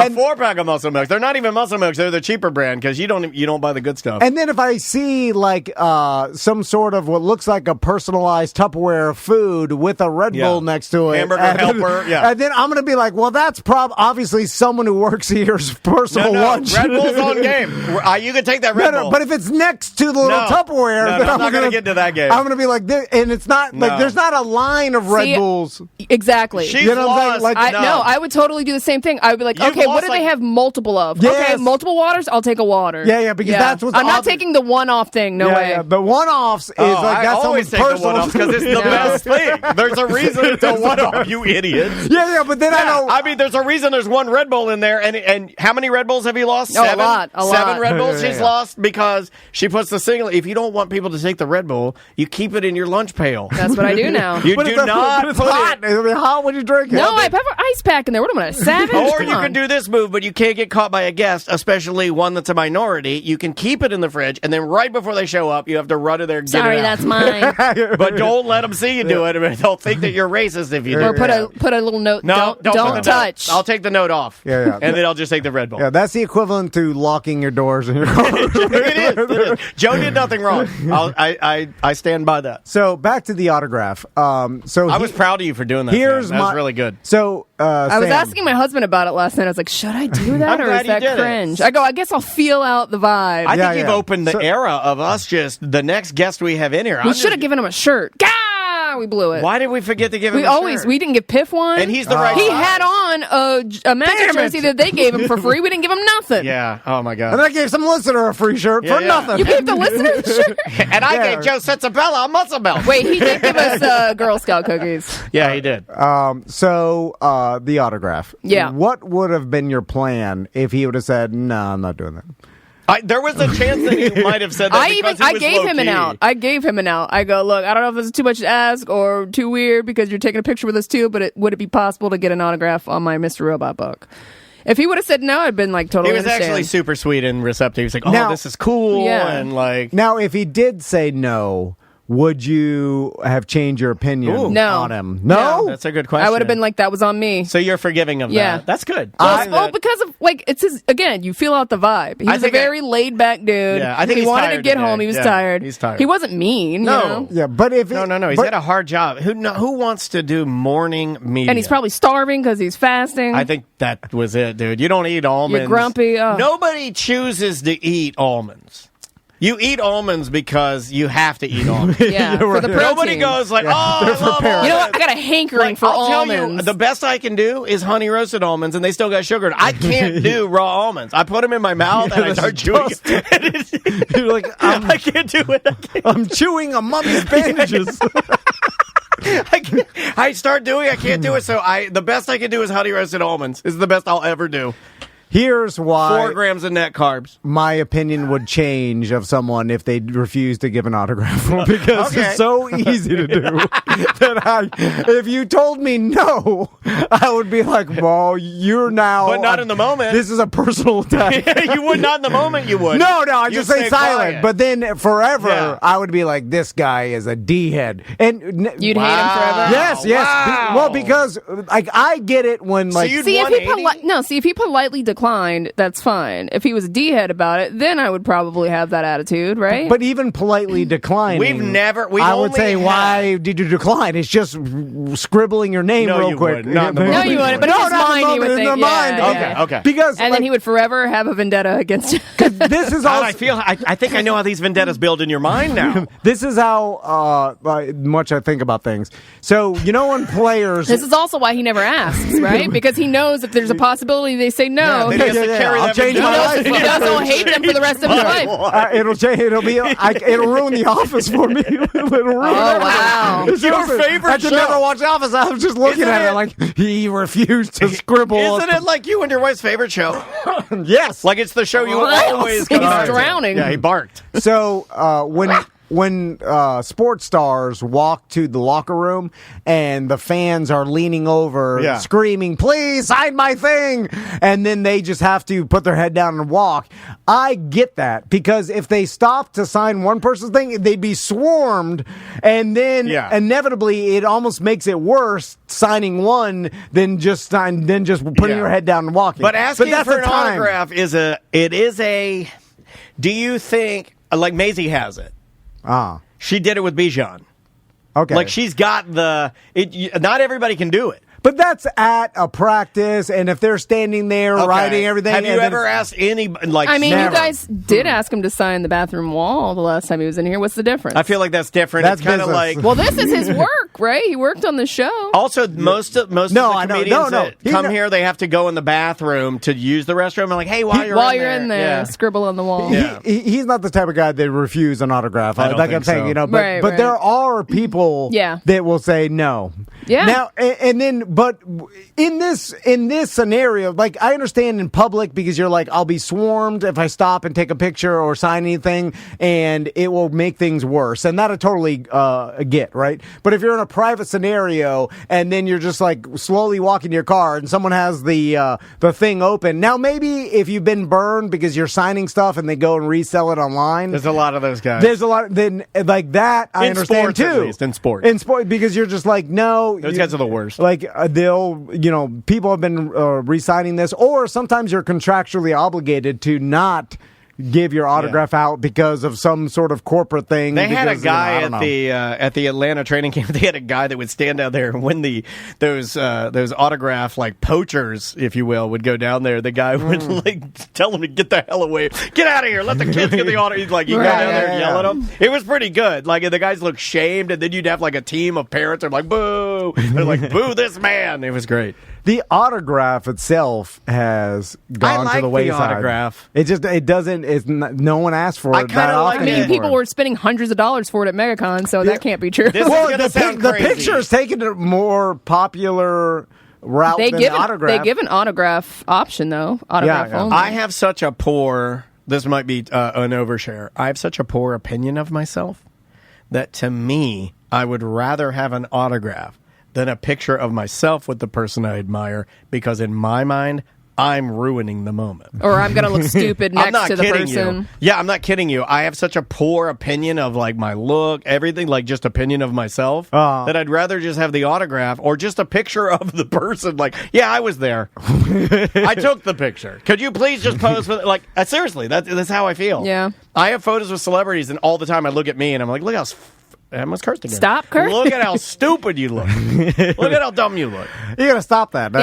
4-pack of muscle milk. They're not even muscle milks. They're the cheaper brand because you don't buy the good stuff. And then if I see like some sort of what looks like a personalized Tupperware food with a Red Bull next to it, hamburger helper. And then I'm gonna be like, well, that's obviously someone who works here's personal lunch. Red Bull's on game. You can take that Red Bull. But if it's next to the little Tupperware, then I'm not going to get to that game. I'm going to be like, and it's not like there's not a line of Red Bulls. Exactly. She's lost. I would totally do the same thing. I would be like, okay, what do they have multiple of? Yes. Okay, multiple waters. I'll take a water. Yeah, because that's what's. I'm not taking the one-off thing. No way. Yeah. The one-offs is like that's always someone's take the one-offs because it's the best thing. There's a reason it's a one-off. You idiot. Yeah, but then I know. I mean, there's a reason there's one Red Bull in there, and how many Red Bulls have you lost? Oh, 7? a lot. 7 Red Bulls she's lost because she puts the single. If you don't want people to take the Red Bull, you keep it in your lunch pail. That's what I do now. You do not It's put hot. It'll be hot when you drink it. No, I have an ice pack in there. What am I, a savage? Or you can do this move, but you can't get caught by a guest, especially one that's a minority. You can keep it in the fridge, and then right before they show up, you have to run to there and get Sorry, it out. that's mine. But don't let them see you do it. I mean, they'll think that you're racist if you do Or it. put a little note. No, don't touch. I'll take the note off. Yeah. And then I'll just take the Red Bull. Yeah, that's the equivalent to locking your doors in your car. It is. Joe did nothing wrong. I stand by that. So back to the autograph. I was proud of you for doing that. Here's that was really good. So I was asking my husband about it last night. I was like, should I do that I'm or glad is that you did it. cringe? I guess I'll feel out the vibe. I think you've opened the era of us just the next guest we have in here. We should have given him a shirt. Gah! We blew it. Why did we forget to give him a shirt? We didn't give Piff one. And he's the right He size. had on a Magic jersey that they gave him for free. We didn't give him nothing. Yeah. Oh, my God. And I gave some listener a free shirt for nothing. You gave the listener the shirt? And I gave Joe Sensabella a muscle belt. Wait, he did give us Girl Scout cookies. Yeah, he did. So the autograph. Yeah. What would have been your plan if he would have said, "No, I'm not doing that"? There was a chance that he might have said that. I gave him an out. I gave him an out. I go, look, I don't know if this is too much to ask or too weird because you're taking a picture with us too, but would it be possible to get an autograph on my Mr. Robot book? If he would have said no, I'd been like totally. He was actually super sweet and receptive. He was like, "Oh, this is cool," and like. Now, if he did say no, would you have changed your opinion on him? No? That's a good question. I would have been like, that was on me. So you're forgiving of that. That's good. Well, because of, like, it's his, again, you feel out the vibe. He was a very laid back dude. Yeah, I think he he's wanted tired to get today. home. He was Yeah, tired. he's tired. He wasn't mean. No. You know? Yeah, but if No. He's got a hard job. Who wants to do morning media? And he's probably starving because he's fasting. I think that was it, dude. You don't eat almonds. You're grumpy. Oh. Nobody chooses to eat almonds. You eat almonds because you have to eat almonds. Yeah, for the protein. Nobody goes like, I love almonds. You know what? I got a hankering for I'll almonds. tell you, the best I can do is honey roasted almonds, and they still got sugar. I can't do raw almonds. I put them in my mouth and I start chewing. You're like, I can't do it. I'm chewing a mummy's bandages. I start doing. I can't do it. So the best I can do is honey roasted almonds. Is the best I'll ever do. Here's why 4 grams of net carbs. my opinion would change of someone if they refuse to give an autograph because Okay. it's so easy to do that if you told me no, I would be like, well, you're now. But not in the moment. This is a personal attack. You would not in the moment. You would. No, I You'd just say stay silent. quiet. But then forever, Yeah. I would be like, this guy is a D head. And You'd hate him forever. yes. Wow. Well, because like I get it when like you'd See if he 180? see if he politely declined, that's fine. If he was a D-head about it, then I would probably have that attitude, right? But even politely declining, We've I would only say, had- why did you decline? It's just scribbling your name No, real you quick. wouldn't. Not in the No, moment. you wouldn't. But in his not in the mind, he moment, would in think, the mind. yeah. Okay. Because and then he would forever have a vendetta against him. this is God, also I think I know how these vendettas build in your mind now. this is how much I think about things. So you know when players. This is also why he never asks, right? Because he knows if there's a possibility they say no, then he has to carry I'll that change vendetta. my life. he knows he'll hate them for the rest of his life. It'll change. It'll ruin the office for me. It'll ruin Oh, wow. It's Your just- favorite I could show. never watch The Office. I was just looking Isn't at it it- like he refused to scribble. Isn't it like you and your wife's favorite show? Yes. Like it's the show you What? always He's come back to. drowning. Yeah, he barked. So when sports stars walk to the locker room and the fans are leaning over, Yeah. screaming, "Please sign my thing," and then they just have to put their head down and walk. I get that because if they stop to sign one person's thing, they'd be swarmed, and then Yeah. inevitably it almost makes it worse signing one than just putting Yeah. your head down and walking. But asking that's for the an time. autograph is a. Do you think like Maisie has it? She did it with Bijan. Okay. Like she's got the. Not everybody can do it. But that's at a practice, and if they're standing there writing everything. Have you and then ever it's- asked any like? I mean, Never. you guys did ask him to sign the bathroom wall the last time he was in here. What's the difference? I feel like that's different. That's it's kind of business. like. well, this is his work, right? He worked on the show. Also, most of No, the I know. comedians No. that He come kno- here, they have to go in the bathroom to use the restroom. I'm like, hey, while you're in there, yeah. scribble on the wall. Yeah. He's not the type of guy that refuse an autograph. I don't like think I'm saying, so. you know, but, Right, but right. there are people Yeah. that will say no. Yeah. Now and then, but in this scenario, like I understand in public because you're like, I'll be swarmed if I stop and take a picture or sign anything, and it will make things worse, and that I totally get, right? But if you're in a private scenario and then you're just like slowly walking to your car and someone has the thing open, now maybe if you've been burned because you're signing stuff and they go and resell it online, There's a lot of those guys. there's a lot. Then like that, I In understand sports, at too. least, in sports. because you're just like, no, Those guys are the worst. Like people have been re-signing this, or sometimes you're contractually obligated to not give your autograph out because of some sort of corporate thing. They had a because, you know, guy I don't know. at the Atlanta training camp. They had a guy that would stand out there and when those autograph like poachers, if you will, would go down there. The guy would like tell them to get the hell away, get out of here, let the kids get the autograph. He's like, you go Right, down there and yeah. yell at them. It was pretty good. Like the guys looked shamed, and then you'd have like a team of parents. They're like, boo! They're like, boo this man. It was great. The autograph itself has gone like to the the wayside. autograph. It doesn't. It's not, no one asked for I it kinda that like often I mean, anymore. people were spending hundreds of dollars for it at MegaCon, so that can't be true. This is Well, gonna the sound the crazy. picture is taking a more popular route They than give the autograph. they give an autograph option though. Autograph Yeah. only. I have such a poor. This might be an overshare. I have such a poor opinion of myself that to me, I would rather have an autograph than a picture of myself with the person I admire, because in my mind, I'm ruining the moment. or I'm gonna look stupid I'm next not to the kidding person. you. Yeah, I'm not kidding you. I have such a poor opinion of like my look, everything, like just opinion of myself, that I'd rather just have the autograph or just a picture of the person. Like, yeah, I was there. I took the picture. Could you please just pose with like seriously? That's how I feel. Yeah. I have photos with celebrities, and all the time I look at me and I'm like, look how. I almost cursed again. Stop cursing. Look at how stupid you look. Look at how dumb you look. You gotta stop that.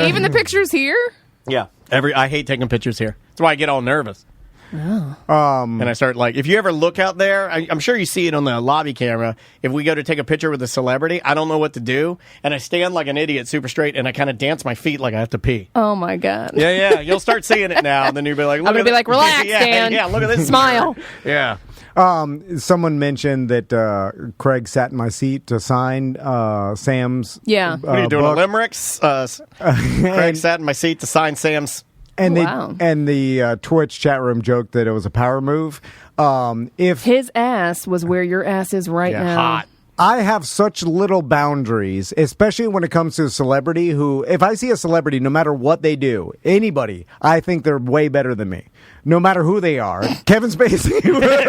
Even the pictures here. Yeah. I hate taking pictures here. That's why I get all nervous. And I start like, if you ever look out there, I'm sure you see it on the lobby camera. If we go to take a picture with a celebrity, I don't know what to do, and I stand like an idiot, super straight, and I kind of dance my feet like I have to pee. Oh my god. Yeah. You'll start seeing it now, and then you'll be like, look I'm gonna at be this- like, relax, yeah, Dan. Yeah, look at this. Smile. Yeah. Someone mentioned that Craig sat in my seat to sign Sam's. Yeah. What are you doing? book. A limericks? Craig sat in my seat to sign Sam's. And Wow. the Twitch chat room joked that it was a power move. If His ass was where your ass is right Yeah, now. hot. I have such little boundaries, especially when it comes to a celebrity who, if I see a celebrity, no matter what they do, anybody, I think they're way better than me. No matter who they are. Kevin Spacey.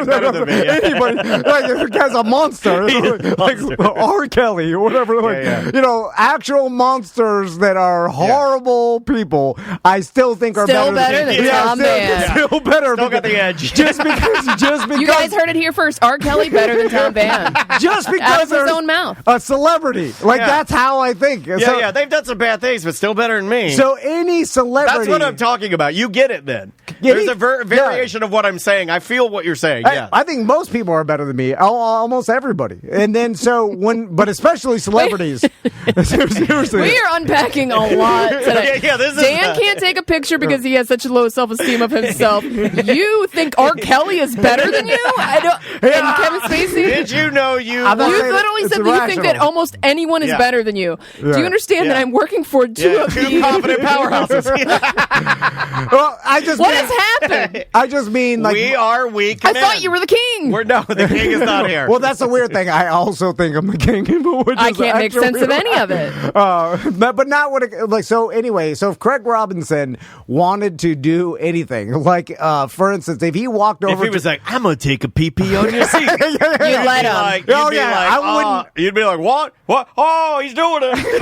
Better than me, yeah. Anybody. Like, the guy's a monster. Like R. Kelly or whatever. Like, yeah. You know, actual monsters that are horrible people, I still think are Still better better than Tom Van. Still better. Still got the edge. Just because. You guys heard it here first. R. Kelly better than Tom Van. Just because Out of his they're own mouth. a celebrity. Like, Yeah. that's how I think. Yeah, they've done some bad things, but still better than me. So any celebrity. That's what I'm talking about. You get it then. Yeah, There's a variation of what I'm saying. I feel what you're saying. Yeah. I think most people are better than me. Almost everybody. And then but especially celebrities. Seriously. We are unpacking a lot today. Yeah, this is Dan can't take a picture because he has such a low self-esteem of himself. You think R. Kelly is better than you? I don't. And Kevin Spacey? Did you know you? I'm not You saying literally it's said that you think that irrational. almost anyone is Yeah. better than you. Do Yeah. you understand that Yeah. I'm working for two of two the... confident powerhouses. Well, I just What mean, has happened? I just mean like we are weak. I thought you were the king. The king is not here. Well, that's a weird thing. I also think I'm the king. Which I is can't make actually sense of any of it. but not what it, like. So anyway, so if Craig Robinson wanted to do anything, like for instance, if he walked over, if he was like, "I'm gonna take a pee on your seat," You let him. Oh, yeah, I wouldn't- You'd be like, "What? What? Oh, he's doing it.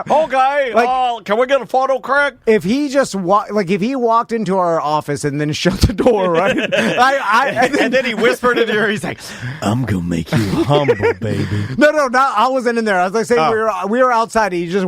Oh, okay. Like- oh, can we get a photo, Craig?" if he just if he walked into our office and then shut the door, right? And then he whispered in your ear. He's like, "I'm gonna make you humble, baby." No, I wasn't in there. I was like saying we were outside. He just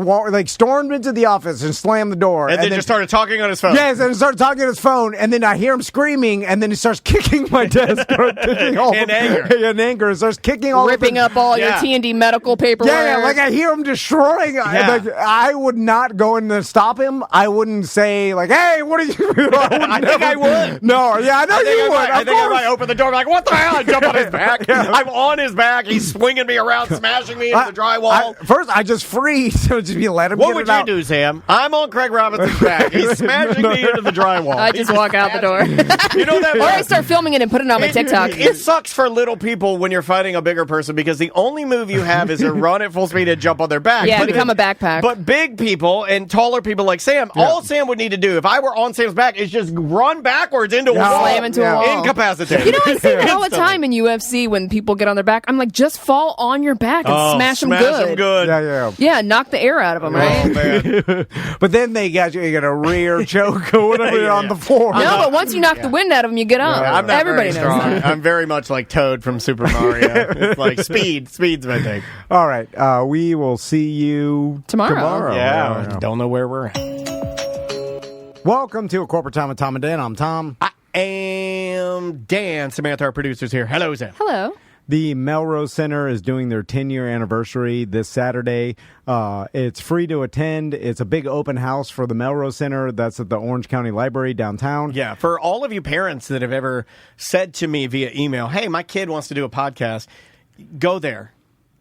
stormed into the office and slammed the door, And then just started talking on his phone. Yes, and started talking on his phone, and then I hear him screaming, and then he starts kicking my desk kicking all In the- anger. In anger, and starts kicking all Ripping of up all your Yeah. T&D medical paperwork. Yeah, like I hear him destroying. Like, I would not go in to stop him. I wouldn't say like, "Hey, what are you?" I think I would. No, yeah, I know you would. I of think I course. might open the door, like, "What the hell?" I jump on his back. I'm on his back. He's swinging me around, smashing me into the drywall. First, I just freeze. So just be let him. What get would it you out. do, Sam? I'm on Craig Robinson's back. He's smashing me into the drywall. I just walk out the door. You know that? Or I start filming it and put it on my TikTok. It sucks for little people when you're fighting a bigger person because the only move you have is to run at full speed and jump on their back. Yeah, But become a backpack. But big people and taller people like Sam, all Sam would need to do if I were on Sam's back is just run backwards into a wall. Slam into a wall. Incapacitated. You know, I see that all the Instantly. time in UFC when people get on their back. I'm like, just fall on your back and smash them good. Yeah. Yeah, knock the air out of them, right? Oh, man. But then they got you get a rear choke or whatever on the floor. No, but once you knock the wind out of them, you get up. I'm not Everybody very knows strong. that. I'm very much like Toad from Super Mario. It's like speed's my thing. All right, we will see you Tomorrow. Yeah, don't know where we're at. Welcome to A Corporate Time with Tom and Dan. I'm Tom. I am Dan. Samantha, our producer's here. Hello, Sam. Hello. The Melrose Center is doing their 10-year anniversary this Saturday. It's free to attend. It's a big open house for the Melrose Center. That's at the Orange County Library downtown. Yeah, for all of you parents that have ever said to me via email, "Hey, my kid wants to do a podcast," go there.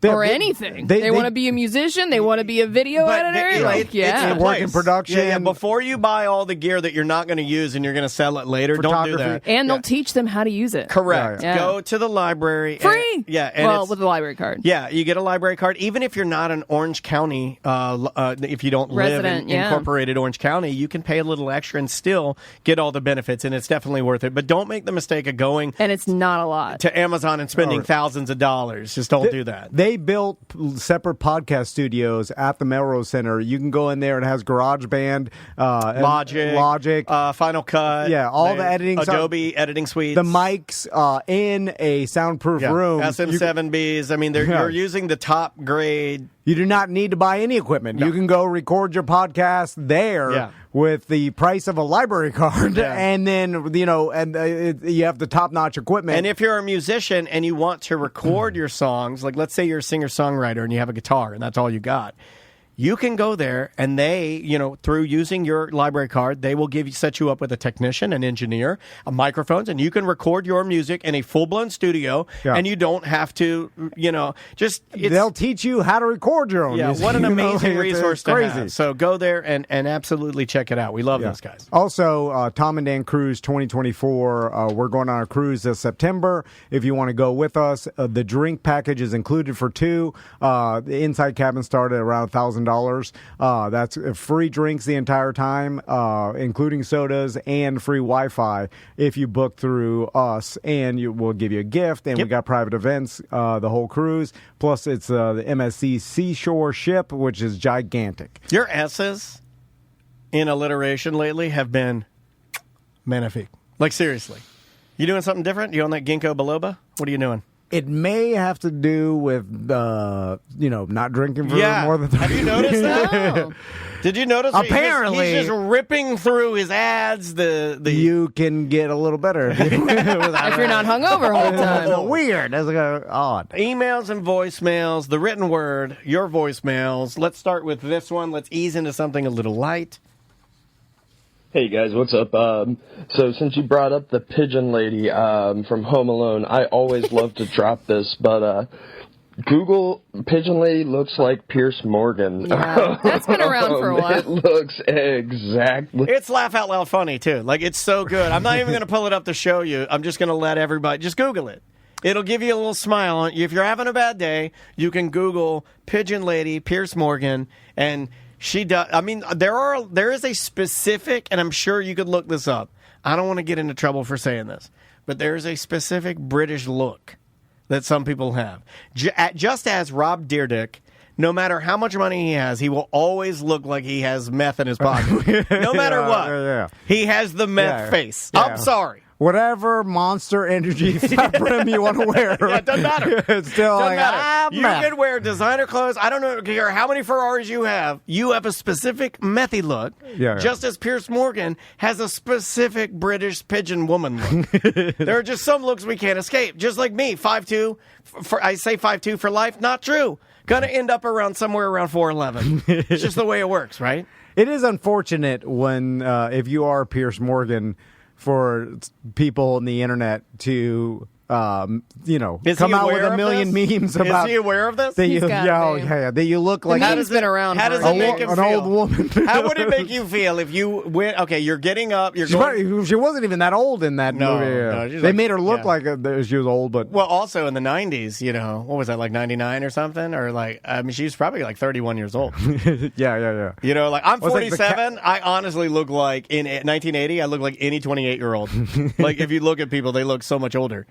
Or anything. They want to be a musician. They want to be a video editor. It's work in production. Yeah, before you buy all the gear that you're not going to use and you're going to sell it later, don't do that. And they'll teach them how to use it. Correct. Yeah. Go to the library. Free. And well, it's- with a library card. Yeah, you get a library card. Even if you're not an Orange County, if you don't Resident, live in incorporated Orange County, you can pay a little extra and still get all the benefits, and it's definitely worth it. But don't make the mistake of going And it's not a lot. to Amazon and spending thousands of dollars. Just don't do that. They built separate podcast studios at the Melrose Center. You can go in there. It has GarageBand, Logic, Final Cut. Yeah, all the editing Adobe editing suites. the mics in a soundproof room. SM7Bs. I mean, you're using the top grade. You do not need to buy any equipment. No. You can go record your podcast there with the price of a library card, and then you have the top-notch equipment. And if you're a musician and you want to record your songs, like let's say you're a singer-songwriter and you have a guitar and that's all you got, you can go there and they, through using your library card, they will set you up with a technician, an engineer, microphones, and you can record your music in a full-blown studio, and you don't have to, they'll teach you how to record your own music. What an amazing It's resource to crazy. have. So go there and absolutely check it out. We love those guys. Also, Tom and Dan Cruise 2024, we're going on a cruise this September. If you want to go with us, the drink package is included for two. The inside cabin started at around $1,000. That's free drinks the entire time, including sodas and free Wi-Fi if you book through us, and we'll give you a gift. And we got private events the whole cruise. Plus, it's the MSC Seashore ship, which is gigantic. Your S's in alliteration lately have been magnifique. Like, seriously. You doing something different? You on that ginkgo biloba? What are you doing? It may have to do with, not drinking for more than 30 Have you noticed that? Oh. Did you notice? Apparently. He's just ripping through his ads. You can get a little better if you're not hungover all the time. It's weird. That's odd. Emails and voicemails, the written word, your voicemails. Let's start with this one. Let's ease into something a little light. Hey guys, what's up? So since you brought up the pigeon lady from Home Alone, I always love to drop this, but Google pigeon lady looks like Pierce Morgan. Yeah, that's been around for a while. It looks exactly. It's laugh out loud funny too. Like, it's so good. I'm not even going to pull it up to show you. I'm just going to let everybody just Google it. It'll give you a little smile on you. If you're having a bad day, you can Google pigeon lady Pierce Morgan, and she does. I mean, there is a specific, and I'm sure you could look this up. I don't want to get into trouble for saying this, but there is a specific British look that some people have. Just as Rob Dyrdek, no matter how much money he has, he will always look like he has meth in his pocket. No matter what. Yeah. He has the meth face. Yeah. I'm sorry. Whatever Monster Energy brim you want to wear. Yeah, it doesn't matter. It's still Doesn't like, matter. You meth. can wear designer clothes. I don't care how many Ferraris you have. You have a specific methy look. Yeah. Just as Pierce Morgan has a specific British pigeon woman look. There are just some looks we can't escape. Just like me, 5'2". I say 5'2" for life. Not true. Gonna end up somewhere around 4'11". It's just the way it works, right? It is unfortunate when, if you are Pierce Morgan, for people on the internet to, come out with a million memes about. Is he aware of this? That He's got me. that you look like meme's been around How for does a it make him an feel? old woman. How would it make you feel if you went? Okay, you're getting up. You're going. She wasn't even that old in that No, movie. no, she's they like- made her look yeah. like she was old, but Well, also in the 90s, what was that, like 99 or something? Or she was probably like 31 years old. yeah. Like, I'm Well, it's like the 47. I honestly look like, in 1980, I look like any 28-year-old. Like, if you look at people, they look so much older.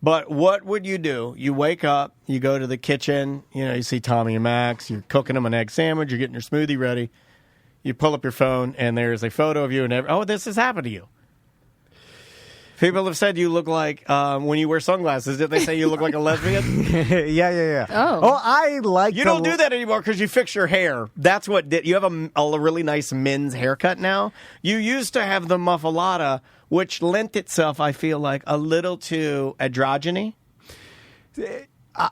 But what would you do? You wake up, you go to the kitchen, you see Tommy and Max, you're cooking them an egg sandwich, you're getting your smoothie ready. You pull up your phone, and there's a photo of you, and this has happened to you. People have said you look like, when you wear sunglasses, did they say you look like a lesbian? yeah. Oh. I like. You don't do that anymore because you fix your hair. That's what did. You have a really nice men's haircut now. You used to have the muffalata, which lent itself, I feel like, a little too androgyny.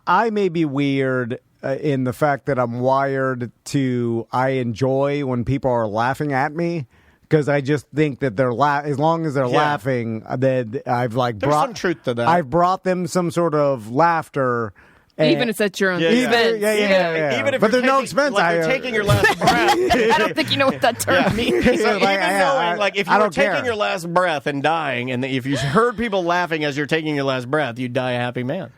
I may be weird in the fact that I'm wired to. I enjoy when people are laughing at me. Because I just think that they're as long as they're laughing, that I've There's some truth to that. I've brought them some sort of laughter. Even if it's at your own Yeah. expense. Yeah. Even if But you're there's no taking- expense. like you're taking your last breath. I don't think you know what that term means. So Yeah, even like, knowing, like, if I you were don't care. taking your last breath and dying, and if you heard people laughing as you're taking your last breath, you'd die a happy man.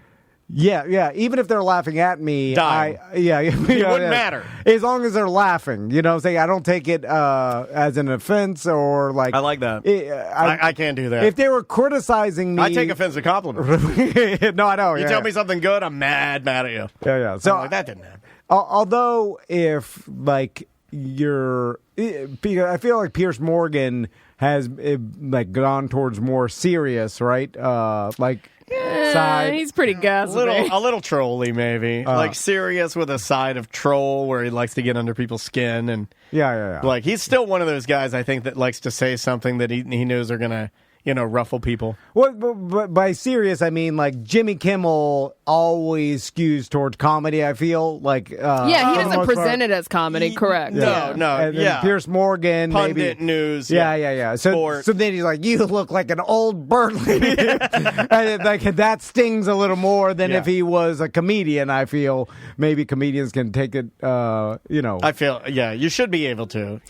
Yeah. Even if they're laughing at me, Dying. it wouldn't matter. as long as they're laughing. You know, what I'm saying I don't take it as an offense or like. I like that. I I can't do that. If they were criticizing me, I take offense to compliments. no, I know. You tell me something good, I'm mad at you. Yeah. So So that didn't happen. although if like I feel like Pierce Morgan has like gone towards more serious, right? Side. He's pretty gossipy. A little trolly, maybe. Like serious with a side of troll where he likes to get under people's skin. And Yeah. like, he's still one of those guys, I think, that likes to say something that he knows are going to ruffle people. Well, but by serious, I mean like Jimmy Kimmel always skews towards comedy. I feel like he for the doesn't most present part. it as comedy, correct? No, And then Pierce Morgan, Pundit maybe. news. Yeah. So then he's like, "You look like an old bird lady," and like that stings a little more than if he was a comedian. I feel maybe comedians can take it. I feel you should be able to.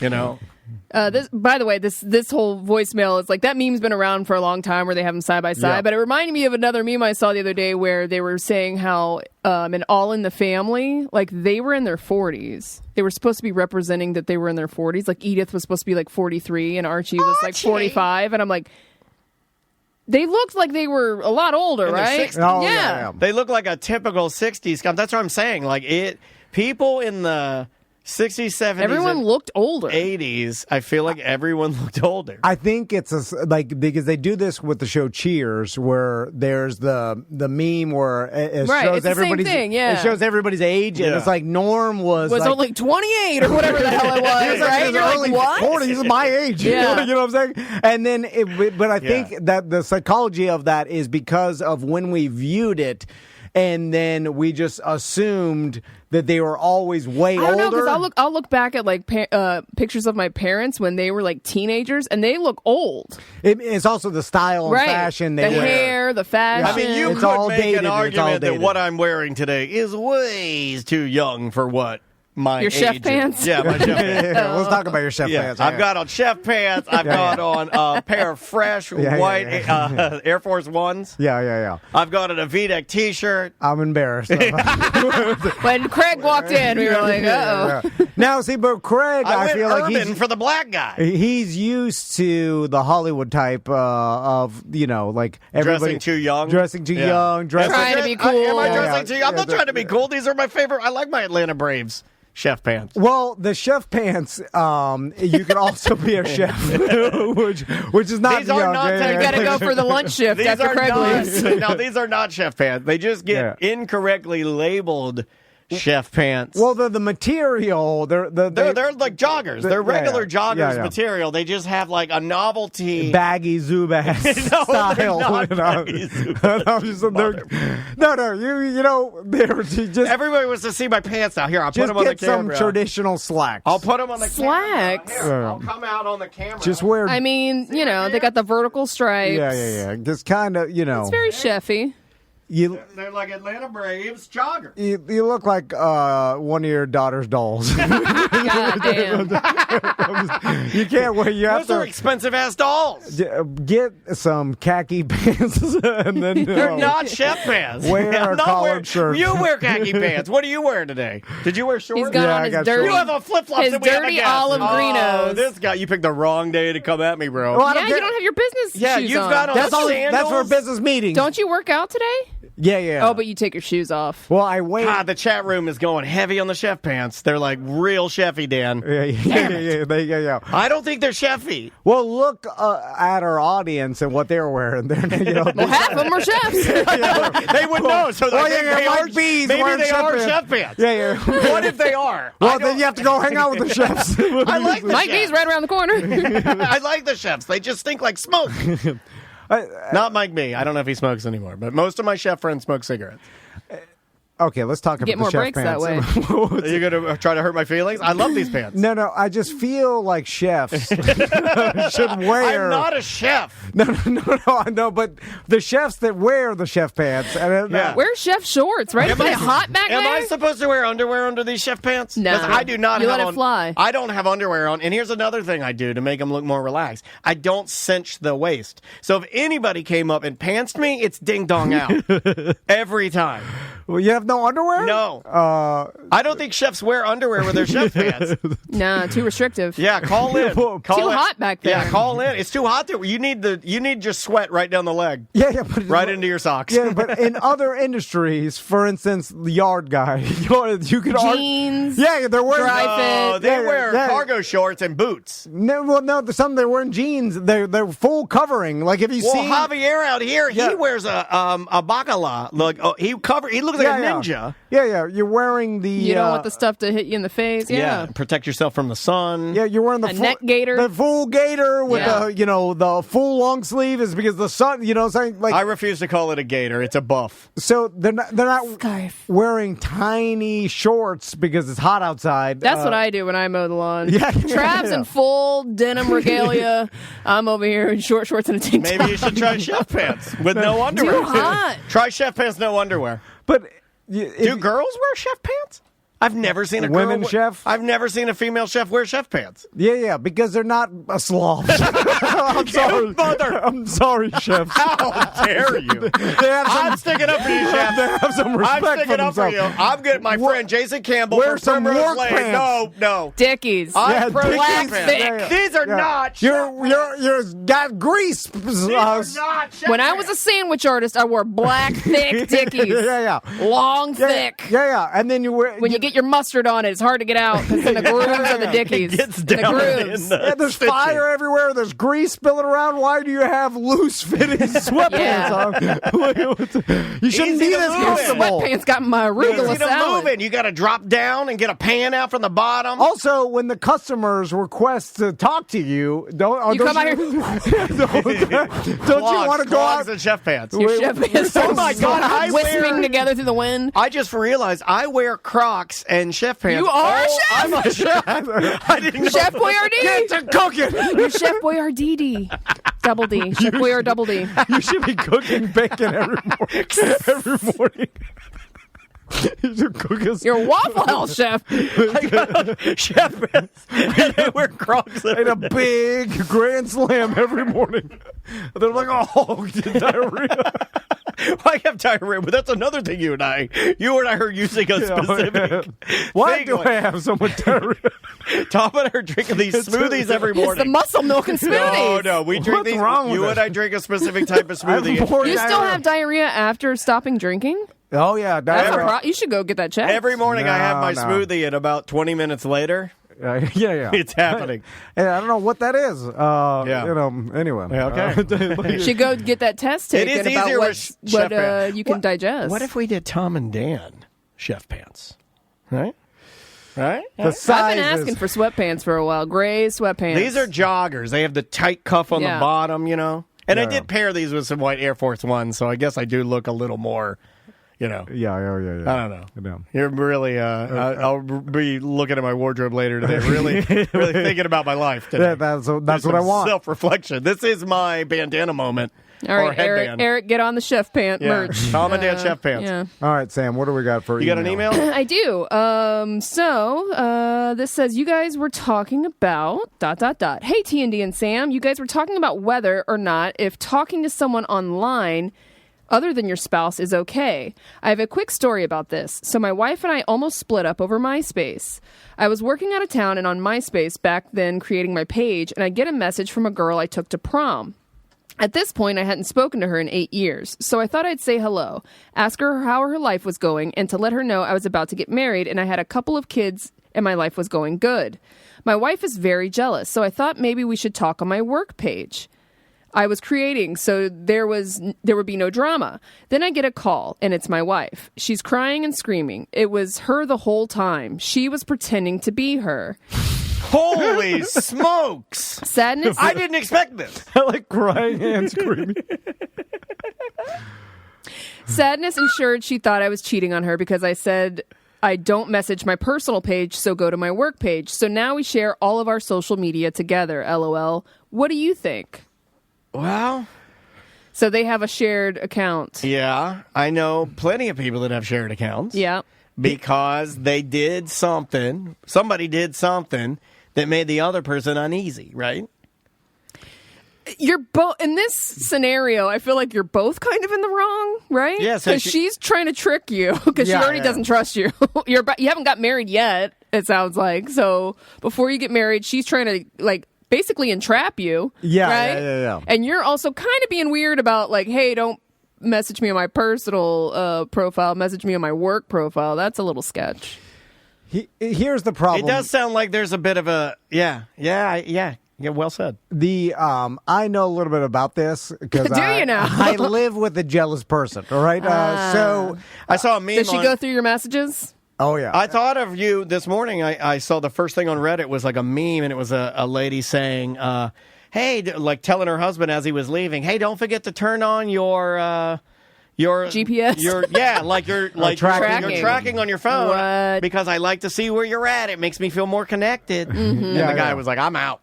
This, by the way, this whole voicemail is like that meme's been around for a long time where they have them side by side. Yeah. But it reminded me of another meme I saw the other day where they were saying how in All in the Family, like they were in their 40s. They were supposed to be representing that they were in their 40s. Like Edith was supposed to be like 43 and Archie was like 45. And I'm like, they looked like they were a lot older, In their right? 60s. Oh, yeah. yeah. They look like a typical 60s scum. That's what I'm saying. Like people in the 60s, 70s, Everyone and looked older. 80s, I feel like everyone looked older. I think it's because they do this with the show Cheers, where there's the meme where it Right, shows it's the same everybody's thing, yeah. it shows everybody's age, and Yeah. it's like Norm was like, only 28 or whatever the hell it was, right? He's You're early like, what? 40s, he's my age. Yeah. You know what I'm saying? And then, but I think that the psychology of that is because of when we viewed it, and then we just assumed that they were always way I don't know, older. because I'll look back at like pictures of my parents when they were like teenagers, and they look old. It's also the style and Right. fashion the they wear. hair, the fashion. I mean, you It's could all make dated, an it's all argument that dated. what I'm wearing today is ways too young for what my Your chef age pants? is. Yeah, my chef pants. Yeah, let's talk about your chef Yeah, pants. I've got on chef pants. I've got on a pair of fresh Yeah, white yeah. Air Force Ones. Yeah. I've got an V-neck T-shirt. I'm embarrassed. When Craig walked in, we were like, uh-oh. Yeah. Now, see, but Craig, I I went feel like urban for the black guy. he's used to the Hollywood type of, like everybody Dressing too young. dressing too young, dressing. Trying to be cool. Am I Yeah, dressing yeah. too young? I'm not Yeah, trying to be cool. These are my favorite. I like my Atlanta Braves chef pants. Well, the chef pants, you can also be a chef, which is not These are young. not Yeah, You yeah, got to yeah. go for the lunch shift These after are Craig not, leaves. no, these are not chef pants. They just get Yeah. incorrectly labeled chef pants. Well, the material, they're they're like joggers. They're regular joggers yeah. material. They just have like a novelty. baggy Zubaz No, style. they're not you know? baggy Zubaz. No, they're just Everybody wants to see my pants now. Here, I'll put just them on the get some camera. traditional slacks. I'll put them on the Slacks? camera. Here, I'll come out on the camera. just wear. I mean, they got the vertical stripes. yeah. Just kind of, It's very chefy. you. They're like Atlanta Braves joggers. You look like one of your daughter's dolls. God damn. You can't wear. You have Those are to expensive ass dolls. get some khaki pants, and then They're not chef pants. Wear I'm a not collared wearing- shirt. You wear khaki pants. What are you wearing today? Did you wear shorts? He's got Yeah, on I his got dirty. You have a flip flops. His dirty olive grinos. This guy, you picked the wrong day to come at me, bro. Well, I Yeah, get- you don't have your business Yeah, shoes you've on. got on That's all. sandals. That's for business meetings. Don't you work out today? Yeah. Oh, but you take your shoes off. Well, I wait. God, the chat room is going heavy on the chef pants. They're like real chefy, Dan. Yeah. I don't think they're chefy. Well, look at our audience and what they're wearing. They're, Well, half of them are chefs. They would know. So Well, I think yeah, they Mike are, B's maybe wearing they chef are pants. chef pants. Yeah. What if they are? Well, then you have to go hang out with the chefs. I like the Mike chefs. B's right around the corner. I like the chefs. They just stink like smoke. Not Mike B. I don't know if he smokes anymore, but most of my chef friends smoke cigarettes. Okay, let's talk about Get the more chef breaks that pants. Are you going to try to hurt my feelings? I love these pants. No, I just feel like chefs should wear. I'm not a chef. No, but the chefs that wear the chef pants. And, Yeah. Wear chef shorts, right? It's Am I- hot back Am there. I supposed to wear underwear under these chef pants? No. 'Cause I do not You have let it on, fly. I don't have underwear on. And here's another thing I do to make them look more relaxed. I don't cinch the waist. So if anybody came up and pantsed me, it's ding dong out. Every time. Well, you have no underwear? No. I don't think chefs wear underwear with their chef pants. Nah, too restrictive. Yeah, call in. Call Too in. hot back there. Yeah, call in. It's too hot there. You need just sweat right down the leg. Yeah, but Right into your socks. Yeah, but in other industries, for instance, the yard guy, you could Jeans, yeah, they're wearing dry Oh, fit. they Yeah, wear yeah. cargo shorts and boots. No, some they're wearing jeans. They're full covering. Like if you Well, see Javier out here, Yeah. he wears a bacala. Look, he looks like a ninja. Yeah. You're wearing the. You don't want the stuff to hit you in the face. Yeah. Protect yourself from the sun. Yeah, you're wearing the neck gaiter. The full gaiter with the full long sleeve is because the sun. You know, something like. I refuse to call it a gaiter. It's a buff. So they're not Scarf. wearing tiny shorts because it's hot outside. That's what I do when I mow the lawn. Yeah, Trav's in full denim regalia. I'm over here in short shorts and a tank top. Maybe you should try chef pants with no underwear. Too hot. Try chef pants, no underwear. But Do girls wear chef pants? I've never seen a Women girl chef? I've never seen a female chef wear chef pants. Yeah, because they're not a slob. I'm sorry. I'm sorry, chefs. How dare you? I'm sticking up for you, chef. They have some respect I'm sticking for up for you. themselves. I'm getting my friend Jason Campbell Wear from some Primrose work Lane. pants. No. Dickies. I'm pro Dickies. chef pants. Yeah. These are not You're got grease. These are not chef When I was a sandwich artist, I wore black, thick Dickies. Yeah. Long, thick. Yeah. And then you wear When you get your mustard on it, it's hard to get out because in the grooves of the Dickies. It gets In the down grooves. in the Yeah, there's stitching. fire everywhere. There's grease spilling around. Why do you have loose fitting sweatpants on? You shouldn't Easy be to this move. comfortable. Sweatpants got my arugula Easy to salad. move in. You got to drop down and get a pan out from the bottom. Also, when the customers request to talk to you, don't You come out here. don't you want to go clogs out? and chef pants. Your chef pants Oh my God, I wisping wear- together through the wind. I just realized I wear Crocs and chef pants. You are a chef? I'm a chef. I didn't know. Chef Boyardee. Get to cooking. You're Chef Boyardee. Double D. Chef Boyardee double D. You should be cooking bacon every morning. Every morning. You should cook us. You're a Waffle House chef. I got chef pants. And I wear Crocs. And a big grand slam every morning. They're like, oh, diarrhea. I have diarrhea, but that's another thing you and I are using a specific Why thing. do I have so much diarrhea? Tom and I are drinking these smoothies every It's the morning. muscle milk and smoothies. No, we drink What's these. wrong with You it? and I drink a specific type of smoothie. You still have diarrhea after stopping drinking? Oh, yeah. That's diarrhea. you should go get that checked. Every morning I have my No. smoothie, and about 20 minutes later, Yeah. it's happening. And I don't know what that is. Yeah. Anyway. Yeah, okay. You should go get that test It taken is about easier what, with chef pants. you can digest. What if we did Tom and Dan chef pants? Right? The I've been sizes. asking for sweatpants for a while. Gray sweatpants. These are joggers. They have the tight cuff on Yeah. the bottom, you know? And I Yeah. did pair these with some white Air Force Ones, so I guess I do look a little more, you know. Yeah. I don't know. Yeah. You're really, I'll be looking at my wardrobe later today, really thinking about my life today. Yeah, that's Do what some I want. Self-reflection. This is my bandana moment. All or right, headband. Eric, get on the chef pant Yeah. merch. Tom and Dan chef pants. Yeah. All right, Sam, what do we got for You got an email? I do. So this says you guys were talking about ... Hey, T&D and Sam, you guys were talking about whether or not if talking to someone online other than your spouse is okay. I have a quick story about this. So my wife and I almost split up over MySpace. I was working out of town and on MySpace back then creating my page, and I get a message from a girl I took to prom. At this point, I hadn't spoken to her in 8 years, so I thought I'd say hello, ask her how her life was going, and to let her know I was about to get married and I had a couple of kids and my life was going good. My wife is very jealous, so I thought maybe we should talk on my work page I was creating, so there would be no drama. Then I get a call, and it's my wife. She's crying and screaming. It was her the whole time. She was pretending to be her. Holy smokes! Sadness. I didn't expect this. I like crying and screaming. Sadness ensured she thought I was cheating on her because I said I don't message my personal page, so go to my work page. So now we share all of our social media together, LOL. What do you think? Well, So they have a shared account. yeah, I know plenty of people that have shared accounts. Yeah. Because they did something, somebody did something that made the other person uneasy, right? You're both in this scenario. I feel like you're both kind of in the wrong, right? Yeah, so because she's trying to trick you because Yeah, she already yeah. doesn't trust you. You haven't got married yet. It sounds like so. Before you get married, she's trying to basically entrap you. Yeah, right? yeah. And you're also kind of being weird about hey, don't message me on my personal profile. Message me on my work profile. That's a little sketch. Here's the problem. It does sound like there's a bit of a, yeah. Yeah, well said. I know a little bit about this because Do you now? I live with a jealous person. All right, so I saw a meme. Did she go through your messages? oh yeah, I thought of you this morning. I saw the first thing on Reddit was like a meme, and it was a lady saying, "Hey," like telling her husband as he was leaving, "Hey, don't forget to turn on your GPS? You're tracking. you're tracking on your phone What? because I like to see where you're at. It makes me feel more connected." And the Yeah, guy yeah. was like, "I'm out."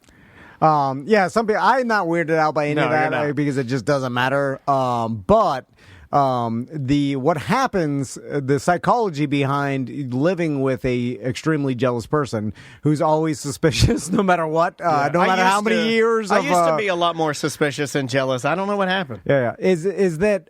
some people. I'm not weirded out by any No, of that you're not. because it just doesn't matter. But what happens, the psychology behind living with a extremely jealous person who's always suspicious, no matter what, no I matter how used many to- years. I of, used to be a lot more suspicious and jealous. I don't know what happened. Yeah, is that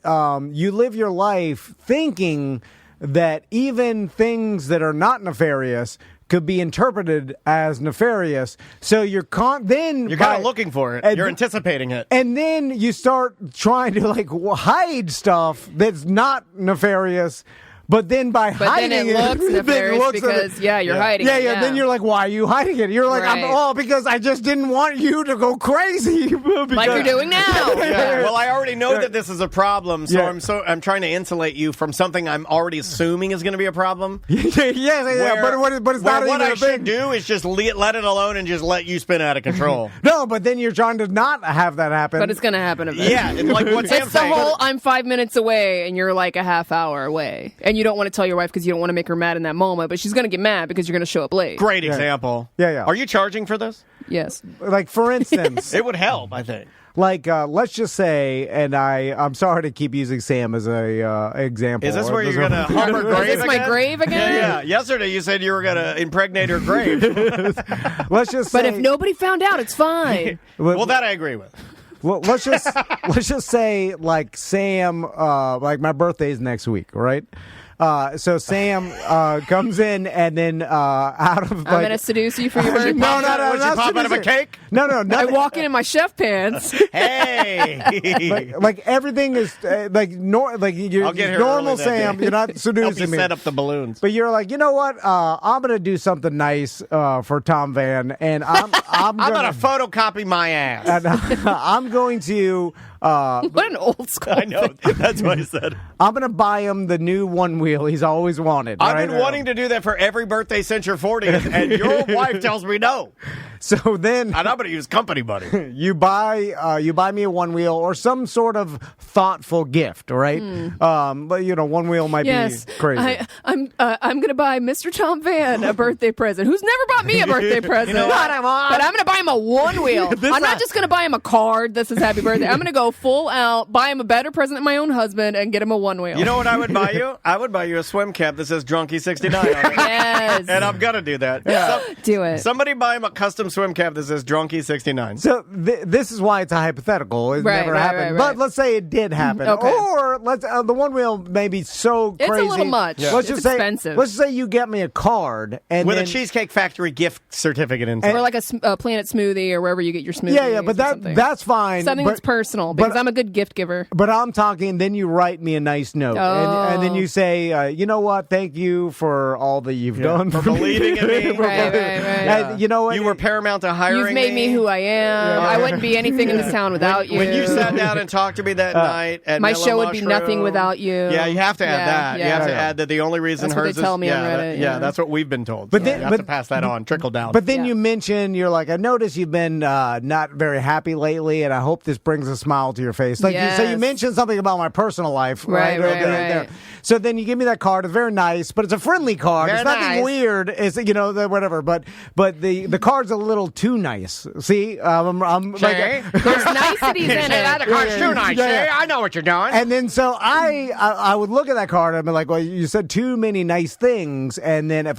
you live your life thinking that even things that are not nefarious could be interpreted as nefarious. So you're then You're kind of looking for it. and- You're anticipating it. and then you start trying to hide stuff that's not nefarious. But then by But hiding then it looks then nefarious looks because, you're hiding yeah, it. yeah. Then you're like, why are you hiding it? You're like, Right. because I just didn't want you to go crazy. like you're doing now. Yeah. Well, I already know that this is a problem, so Yeah. I'm trying to insulate you from something I'm already assuming is going to be a problem. yeah, Where- but it's where not what even I a big should do is just let it alone and just let you spin out of control. No, but then you're trying to not have that happen. But it's going to happen eventually. Yeah, and like what Sam's It's the saying. whole I'm 5 minutes away and you're like a half hour away. And you don't want to tell your wife because you don't want to make her mad in that moment, but she's going to get mad because you're going to show up late. Great example. Yeah, yeah. Are you charging for this? Yes. Like, for instance, It would help, I think. like, let's just say, and I'm sorry to keep using Sam as a example. Is this where you're going to harm her Is grave this my again? grave again? Yeah. Yesterday you said you were going to impregnate her grave. Let's just say, But if nobody found out, it's fine. Well, that I agree with. well, let's just say, like, Sam, like, my birthday's next week, right? So Sam comes in and then out of I'm like going to seduce you for your birthday. no, Would you not pop out of a seducing. cake? No, I nothing. walk in my chef pants. Hey. Like everything is like you're I'll get here normal early that Sam. day. You're not Help me seducing me. set up the balloons. But you're like, you know what? I'm gonna do something nice for Tom Van, and I'm I'm gonna, going to photocopy my ass. and I'm going to What an old school. I know. That's what I said. I'm gonna buy him the new one wheel he's always wanted. I've right? been wanting to do that for every birthday since your 40th, and your wife tells me no. So then And I'm going to use Company Buddy. you buy me a one wheel or some sort of thoughtful gift, right? But one wheel might Yes, be crazy. I'm going to buy Mr. Tom Van a birthday present. Who's never bought me a birthday present? know what? But I'm going to buy him a one wheel. I'm not just going to buy him a card that says Happy Birthday. I'm going to go full out, buy him a better present than my own husband, and get him a one wheel. You know what I would buy you? I would buy you a swim cap that says Drunky69 on it. Yes, And I'm going to do that. do it. Somebody buy him a custom swim cap that says Drunky69. So this is why it's a hypothetical. It Right, never right, happened. right, But right. let's say it did happen, Okay. or let's the one wheel may be so It's a crazy. little much. Yeah. Let's It's just say expensive. let's say you get me a card and With then, a Cheesecake Factory gift certificate inside. Or like a Planet Smoothie or wherever you get your smoothie. yeah, but that's fine. something but, that's personal because but- I'm a good gift giver. But I'm talking. Then you write me a nice note, and then you say, you know what? Thank you for all that you've done for me." believing in me. Right. And you know what? You were paramount to hiring You've made me who I am. I wouldn't be anything in this town without you. When you sat down and talked to me that night at my Mellow show would be Mushroom- nothing without you. Yeah, you have to add Yeah, that. yeah. You have to Yeah. add that the only reason That's what hers they tell is me on yeah, Reddit, yeah, yeah. that's what we've been told. But So then- you have to pass that on, trickle down. But then Yeah. you mention, you're like, I notice you've been not very happy lately, and I hope this brings a smile to your face. Like, so you Yes. mentioned something about my personal life, Right, right? right, right. So then you give me that card. It's very nice, but it's a friendly card. Very it's nothing nice. weird. It's whatever. But the card's a little too nice. See, I'm Jay? like. There's niceties in it. card's too nice. Yeah. Jay. I know what you're doing. And then so I would look at that card and be like, well, you said too many nice things. And then if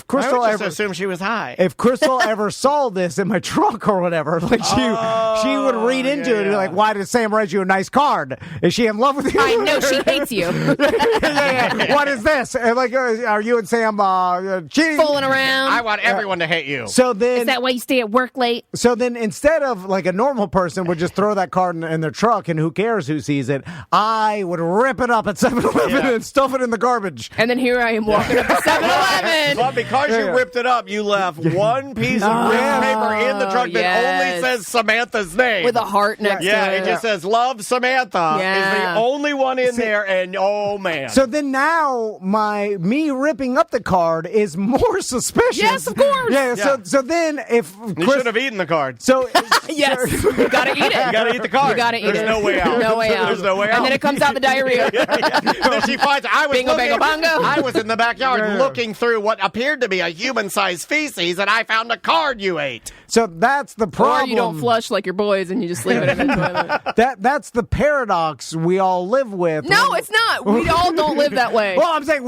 Crystal I would just ever assume she was high. if Crystal ever saw this in my trunk or whatever, like she would read into it and be like, why Sam writes you a nice card. Is she in love with you? I know she hates you. Yeah. What is this? And like, are you and Sam cheating? Fooling around. I want everyone to hate you. So then, Is that why you stay at work late? so then, instead of like a normal person would just throw that card in their truck and who cares who sees it, I would rip it up at 7-Eleven and stuff it in the garbage. And then here I am walking up to 7-Eleven. But because you ripped it up, you left one piece of written paper in the truck that only says Samantha's name. With a heart next Yeah, to it. it just says "Love Samantha" is Yeah. the only one in there, and oh man. So then now me ripping up the card is more suspicious. Yes, of course. Yeah. Yeah. So then if you Chris, should have eaten the card. so Yes, you gotta eat it. You gotta eat the card. You gotta eat There's it. no way out. No way out. There's no way out. And then it comes out the diarrhea. Then she finds I was Bingo, looking, bango, bongo. I was in the backyard Yeah. looking through what appeared to be a human-sized feces, and I found a card you ate. so that's the Or problem. you don't flush like your boys and you just leave it in the toilet. That's the paradox we all live with. No, it's not. We all don't live that way. Well, I'm saying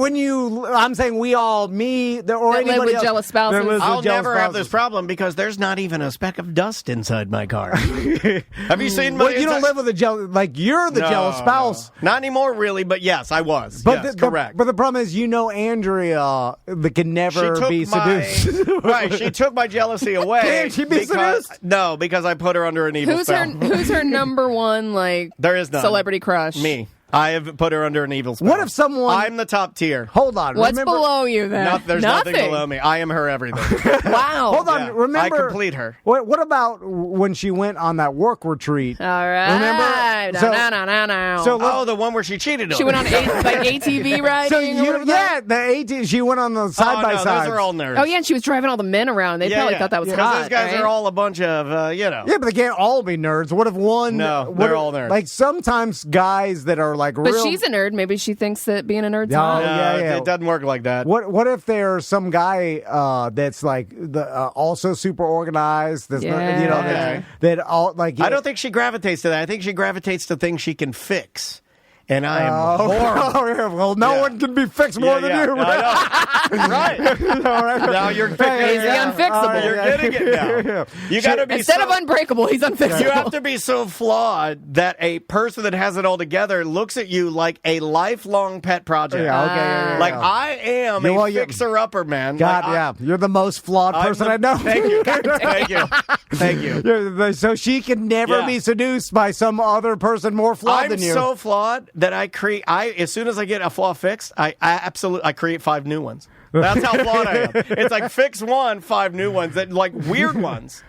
I'm saying we all, me, or That live anybody with else jealous spouses. that lives with I'll jealous never have this spouses. problem because there's not even a speck of dust inside my car. Have you seen my Well, you don't live with a jealous, like you're the jealous spouse. No. Not anymore, really, but yes, I was. But yes, the, correct. But the problem is, Andrea that can never be seduced. Right, she took my jealousy away. Can't she be because, seduced? No, because I put her under an evil Who's spell. her number one There is none. celebrity crush? Me. I have put her under an evil spell. What if someone- I'm the top tier. Hold on. What's remember, below you then? There's nothing below me. I am her everything. Wow. Hold on. Yeah, Remember, I complete her. What about when she went on that work retreat? All right. Remember? So- No. so Oh, the one where she cheated on she me. went on ATV riding. So or whatever that- the 18. She went on the side by no, side. those are all nerds. Oh yeah, and she was driving all the men around. They probably thought that was Because hot. those guys right? are all a bunch of, Yeah, but they can't all be nerds. What if one? No, what they're if- all nerds. Like sometimes guys that are like But real. she's a nerd. Maybe she thinks that being a nerd's No, hot. yeah. It doesn't work like that. What if there's some guy that's like also super organized? That's not, you know, Yeah. that all like. I don't think she gravitates to that. I think she gravitates to things she can fix. And I am horrible. Well, no one can be fixed more than you. I know. Right. All right. Now you're He's fixing the it. unfixable. You're getting it now. You got to be Instead so, of unbreakable, he's unfixable. you have to be so flawed that a person that has it all together looks at you like a lifelong pet project. Yeah, okay, yeah, Like I am Yeah, well, a you- fixer-upper, man. God, Like, yeah, you're the most flawed I'm person the- I know. Thank you. Thank you. Thank you. So she can never Yeah. be seduced by some other person more flawed I'm than you. so flawed that as soon as I get a flaw fixed, I create 5 new ones. That's how flawed I am. It's like fix one, 5 new ones that like weird ones.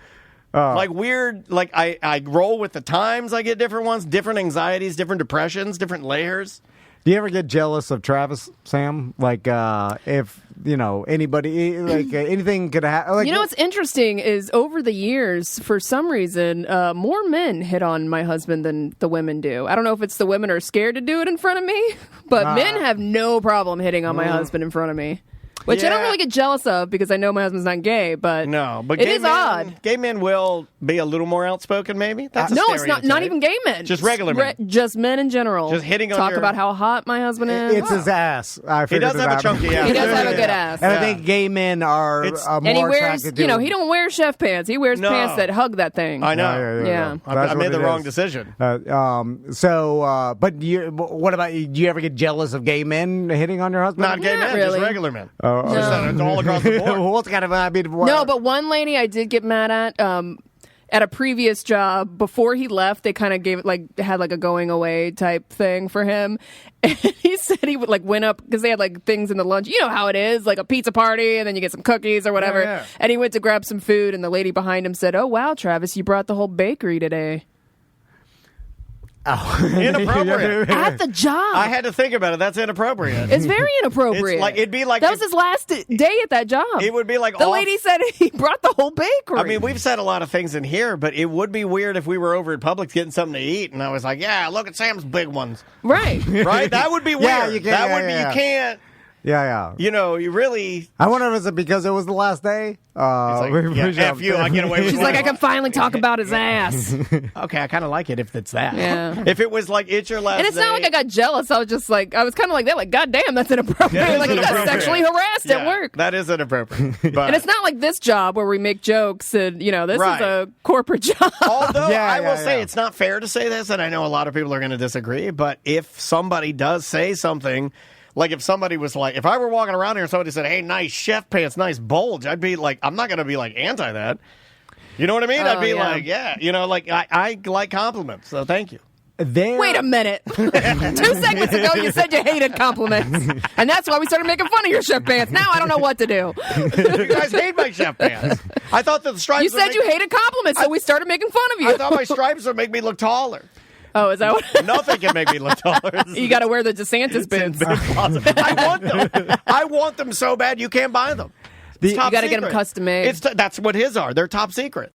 Like weird, like I roll with the times. I get different ones, different anxieties, different depressions, different layers. Do you ever get jealous of Travis, Sam? Like, if anybody, like anything could happen. Like, You know what's interesting is over the years, for some reason, more men hit on my husband than the women do. I don't know if it's the women are scared to do it in front of me, but men have no problem hitting on my husband in front of me. Which I don't Yeah. really get jealous of because I know my husband's not gay, but No, but it gay is men, odd. Gay men will be a little more outspoken, maybe. That's a No, it's not stereotype. even gay men. Just regular men. Just men in general. Just hitting on Talk your- about how hot my husband is. it's his ass. I He figured does it have a out. chunky ass. He does have a good ass. And I Yeah. think gay men are It's- more And he wears, attracted to he him. don't wear chef pants. He wears No. pants that hug that thing. I know. Yeah. I That's made what the it wrong is. decision. But what about you? Do you ever get jealous of gay men hitting on your husband? Not gay Not men, really. just regular men. Oh, Just that it's all across the board. What's kind of No, but one lady I did get mad at a previous job before he left. They kind of gave it had a going away type thing for him. And he said he would went up because they had things in the lunch. You know how it is, like a pizza party, and then you get some cookies or whatever. Yeah. And he went to grab some food, and the lady behind him said, "Oh wow, Travis, you brought the whole bakery today Inappropriate. at the job." I had to think about it. That's inappropriate. It's very inappropriate. It'd be like that was his last day at that job. It would be like the off- lady said he brought the whole bakery. I mean, we've said a lot of things in here, but it would be weird if we were over at Publix getting something to eat, and I was like, "Yeah, look at Sam's big ones." right. Right? That would be weird. Yeah, you can't- that would yeah, be. yeah. You can't. Yeah. You know, you really. I wonder if it's because it was the last day. F you, I get away with She's like, I can finally talk about his ass. Okay, I kind of like it if it's that. Yeah. If it was like, it's your last And it's day. not like I got jealous. I was just like, I was kind of like that. Like, God damn, that's inappropriate. Yeah, like, you got inappropriate. sexually harassed at work. That is inappropriate. But And it's not like this job where we make jokes and, this Right. is a corporate job. Although I will Yeah. say it's not fair to say this, and I know a lot of people are going to disagree, but if somebody does say something, like if somebody was like, if I were walking around here and somebody said, hey, nice chef pants, nice bulge, I'd be like, I'm not going to be like anti that. You know what I mean? I'd be yeah. like, yeah, like I like compliments, so thank you. Wait a minute. 2 segments ago, you said you hated compliments. And that's why we started making fun of your chef pants. Now I don't know what to do. You guys hate my chef pants. I thought that the stripes You would said make- you hated compliments, so we started making fun of you. I thought my stripes would make me look taller. Oh, is that what? Nothing can make me look taller. You got to wear the DeSantis bins. I want them. I want them so bad you can't buy them. It's top You gotta get them secret. custom made. That's what his are. They're top secret.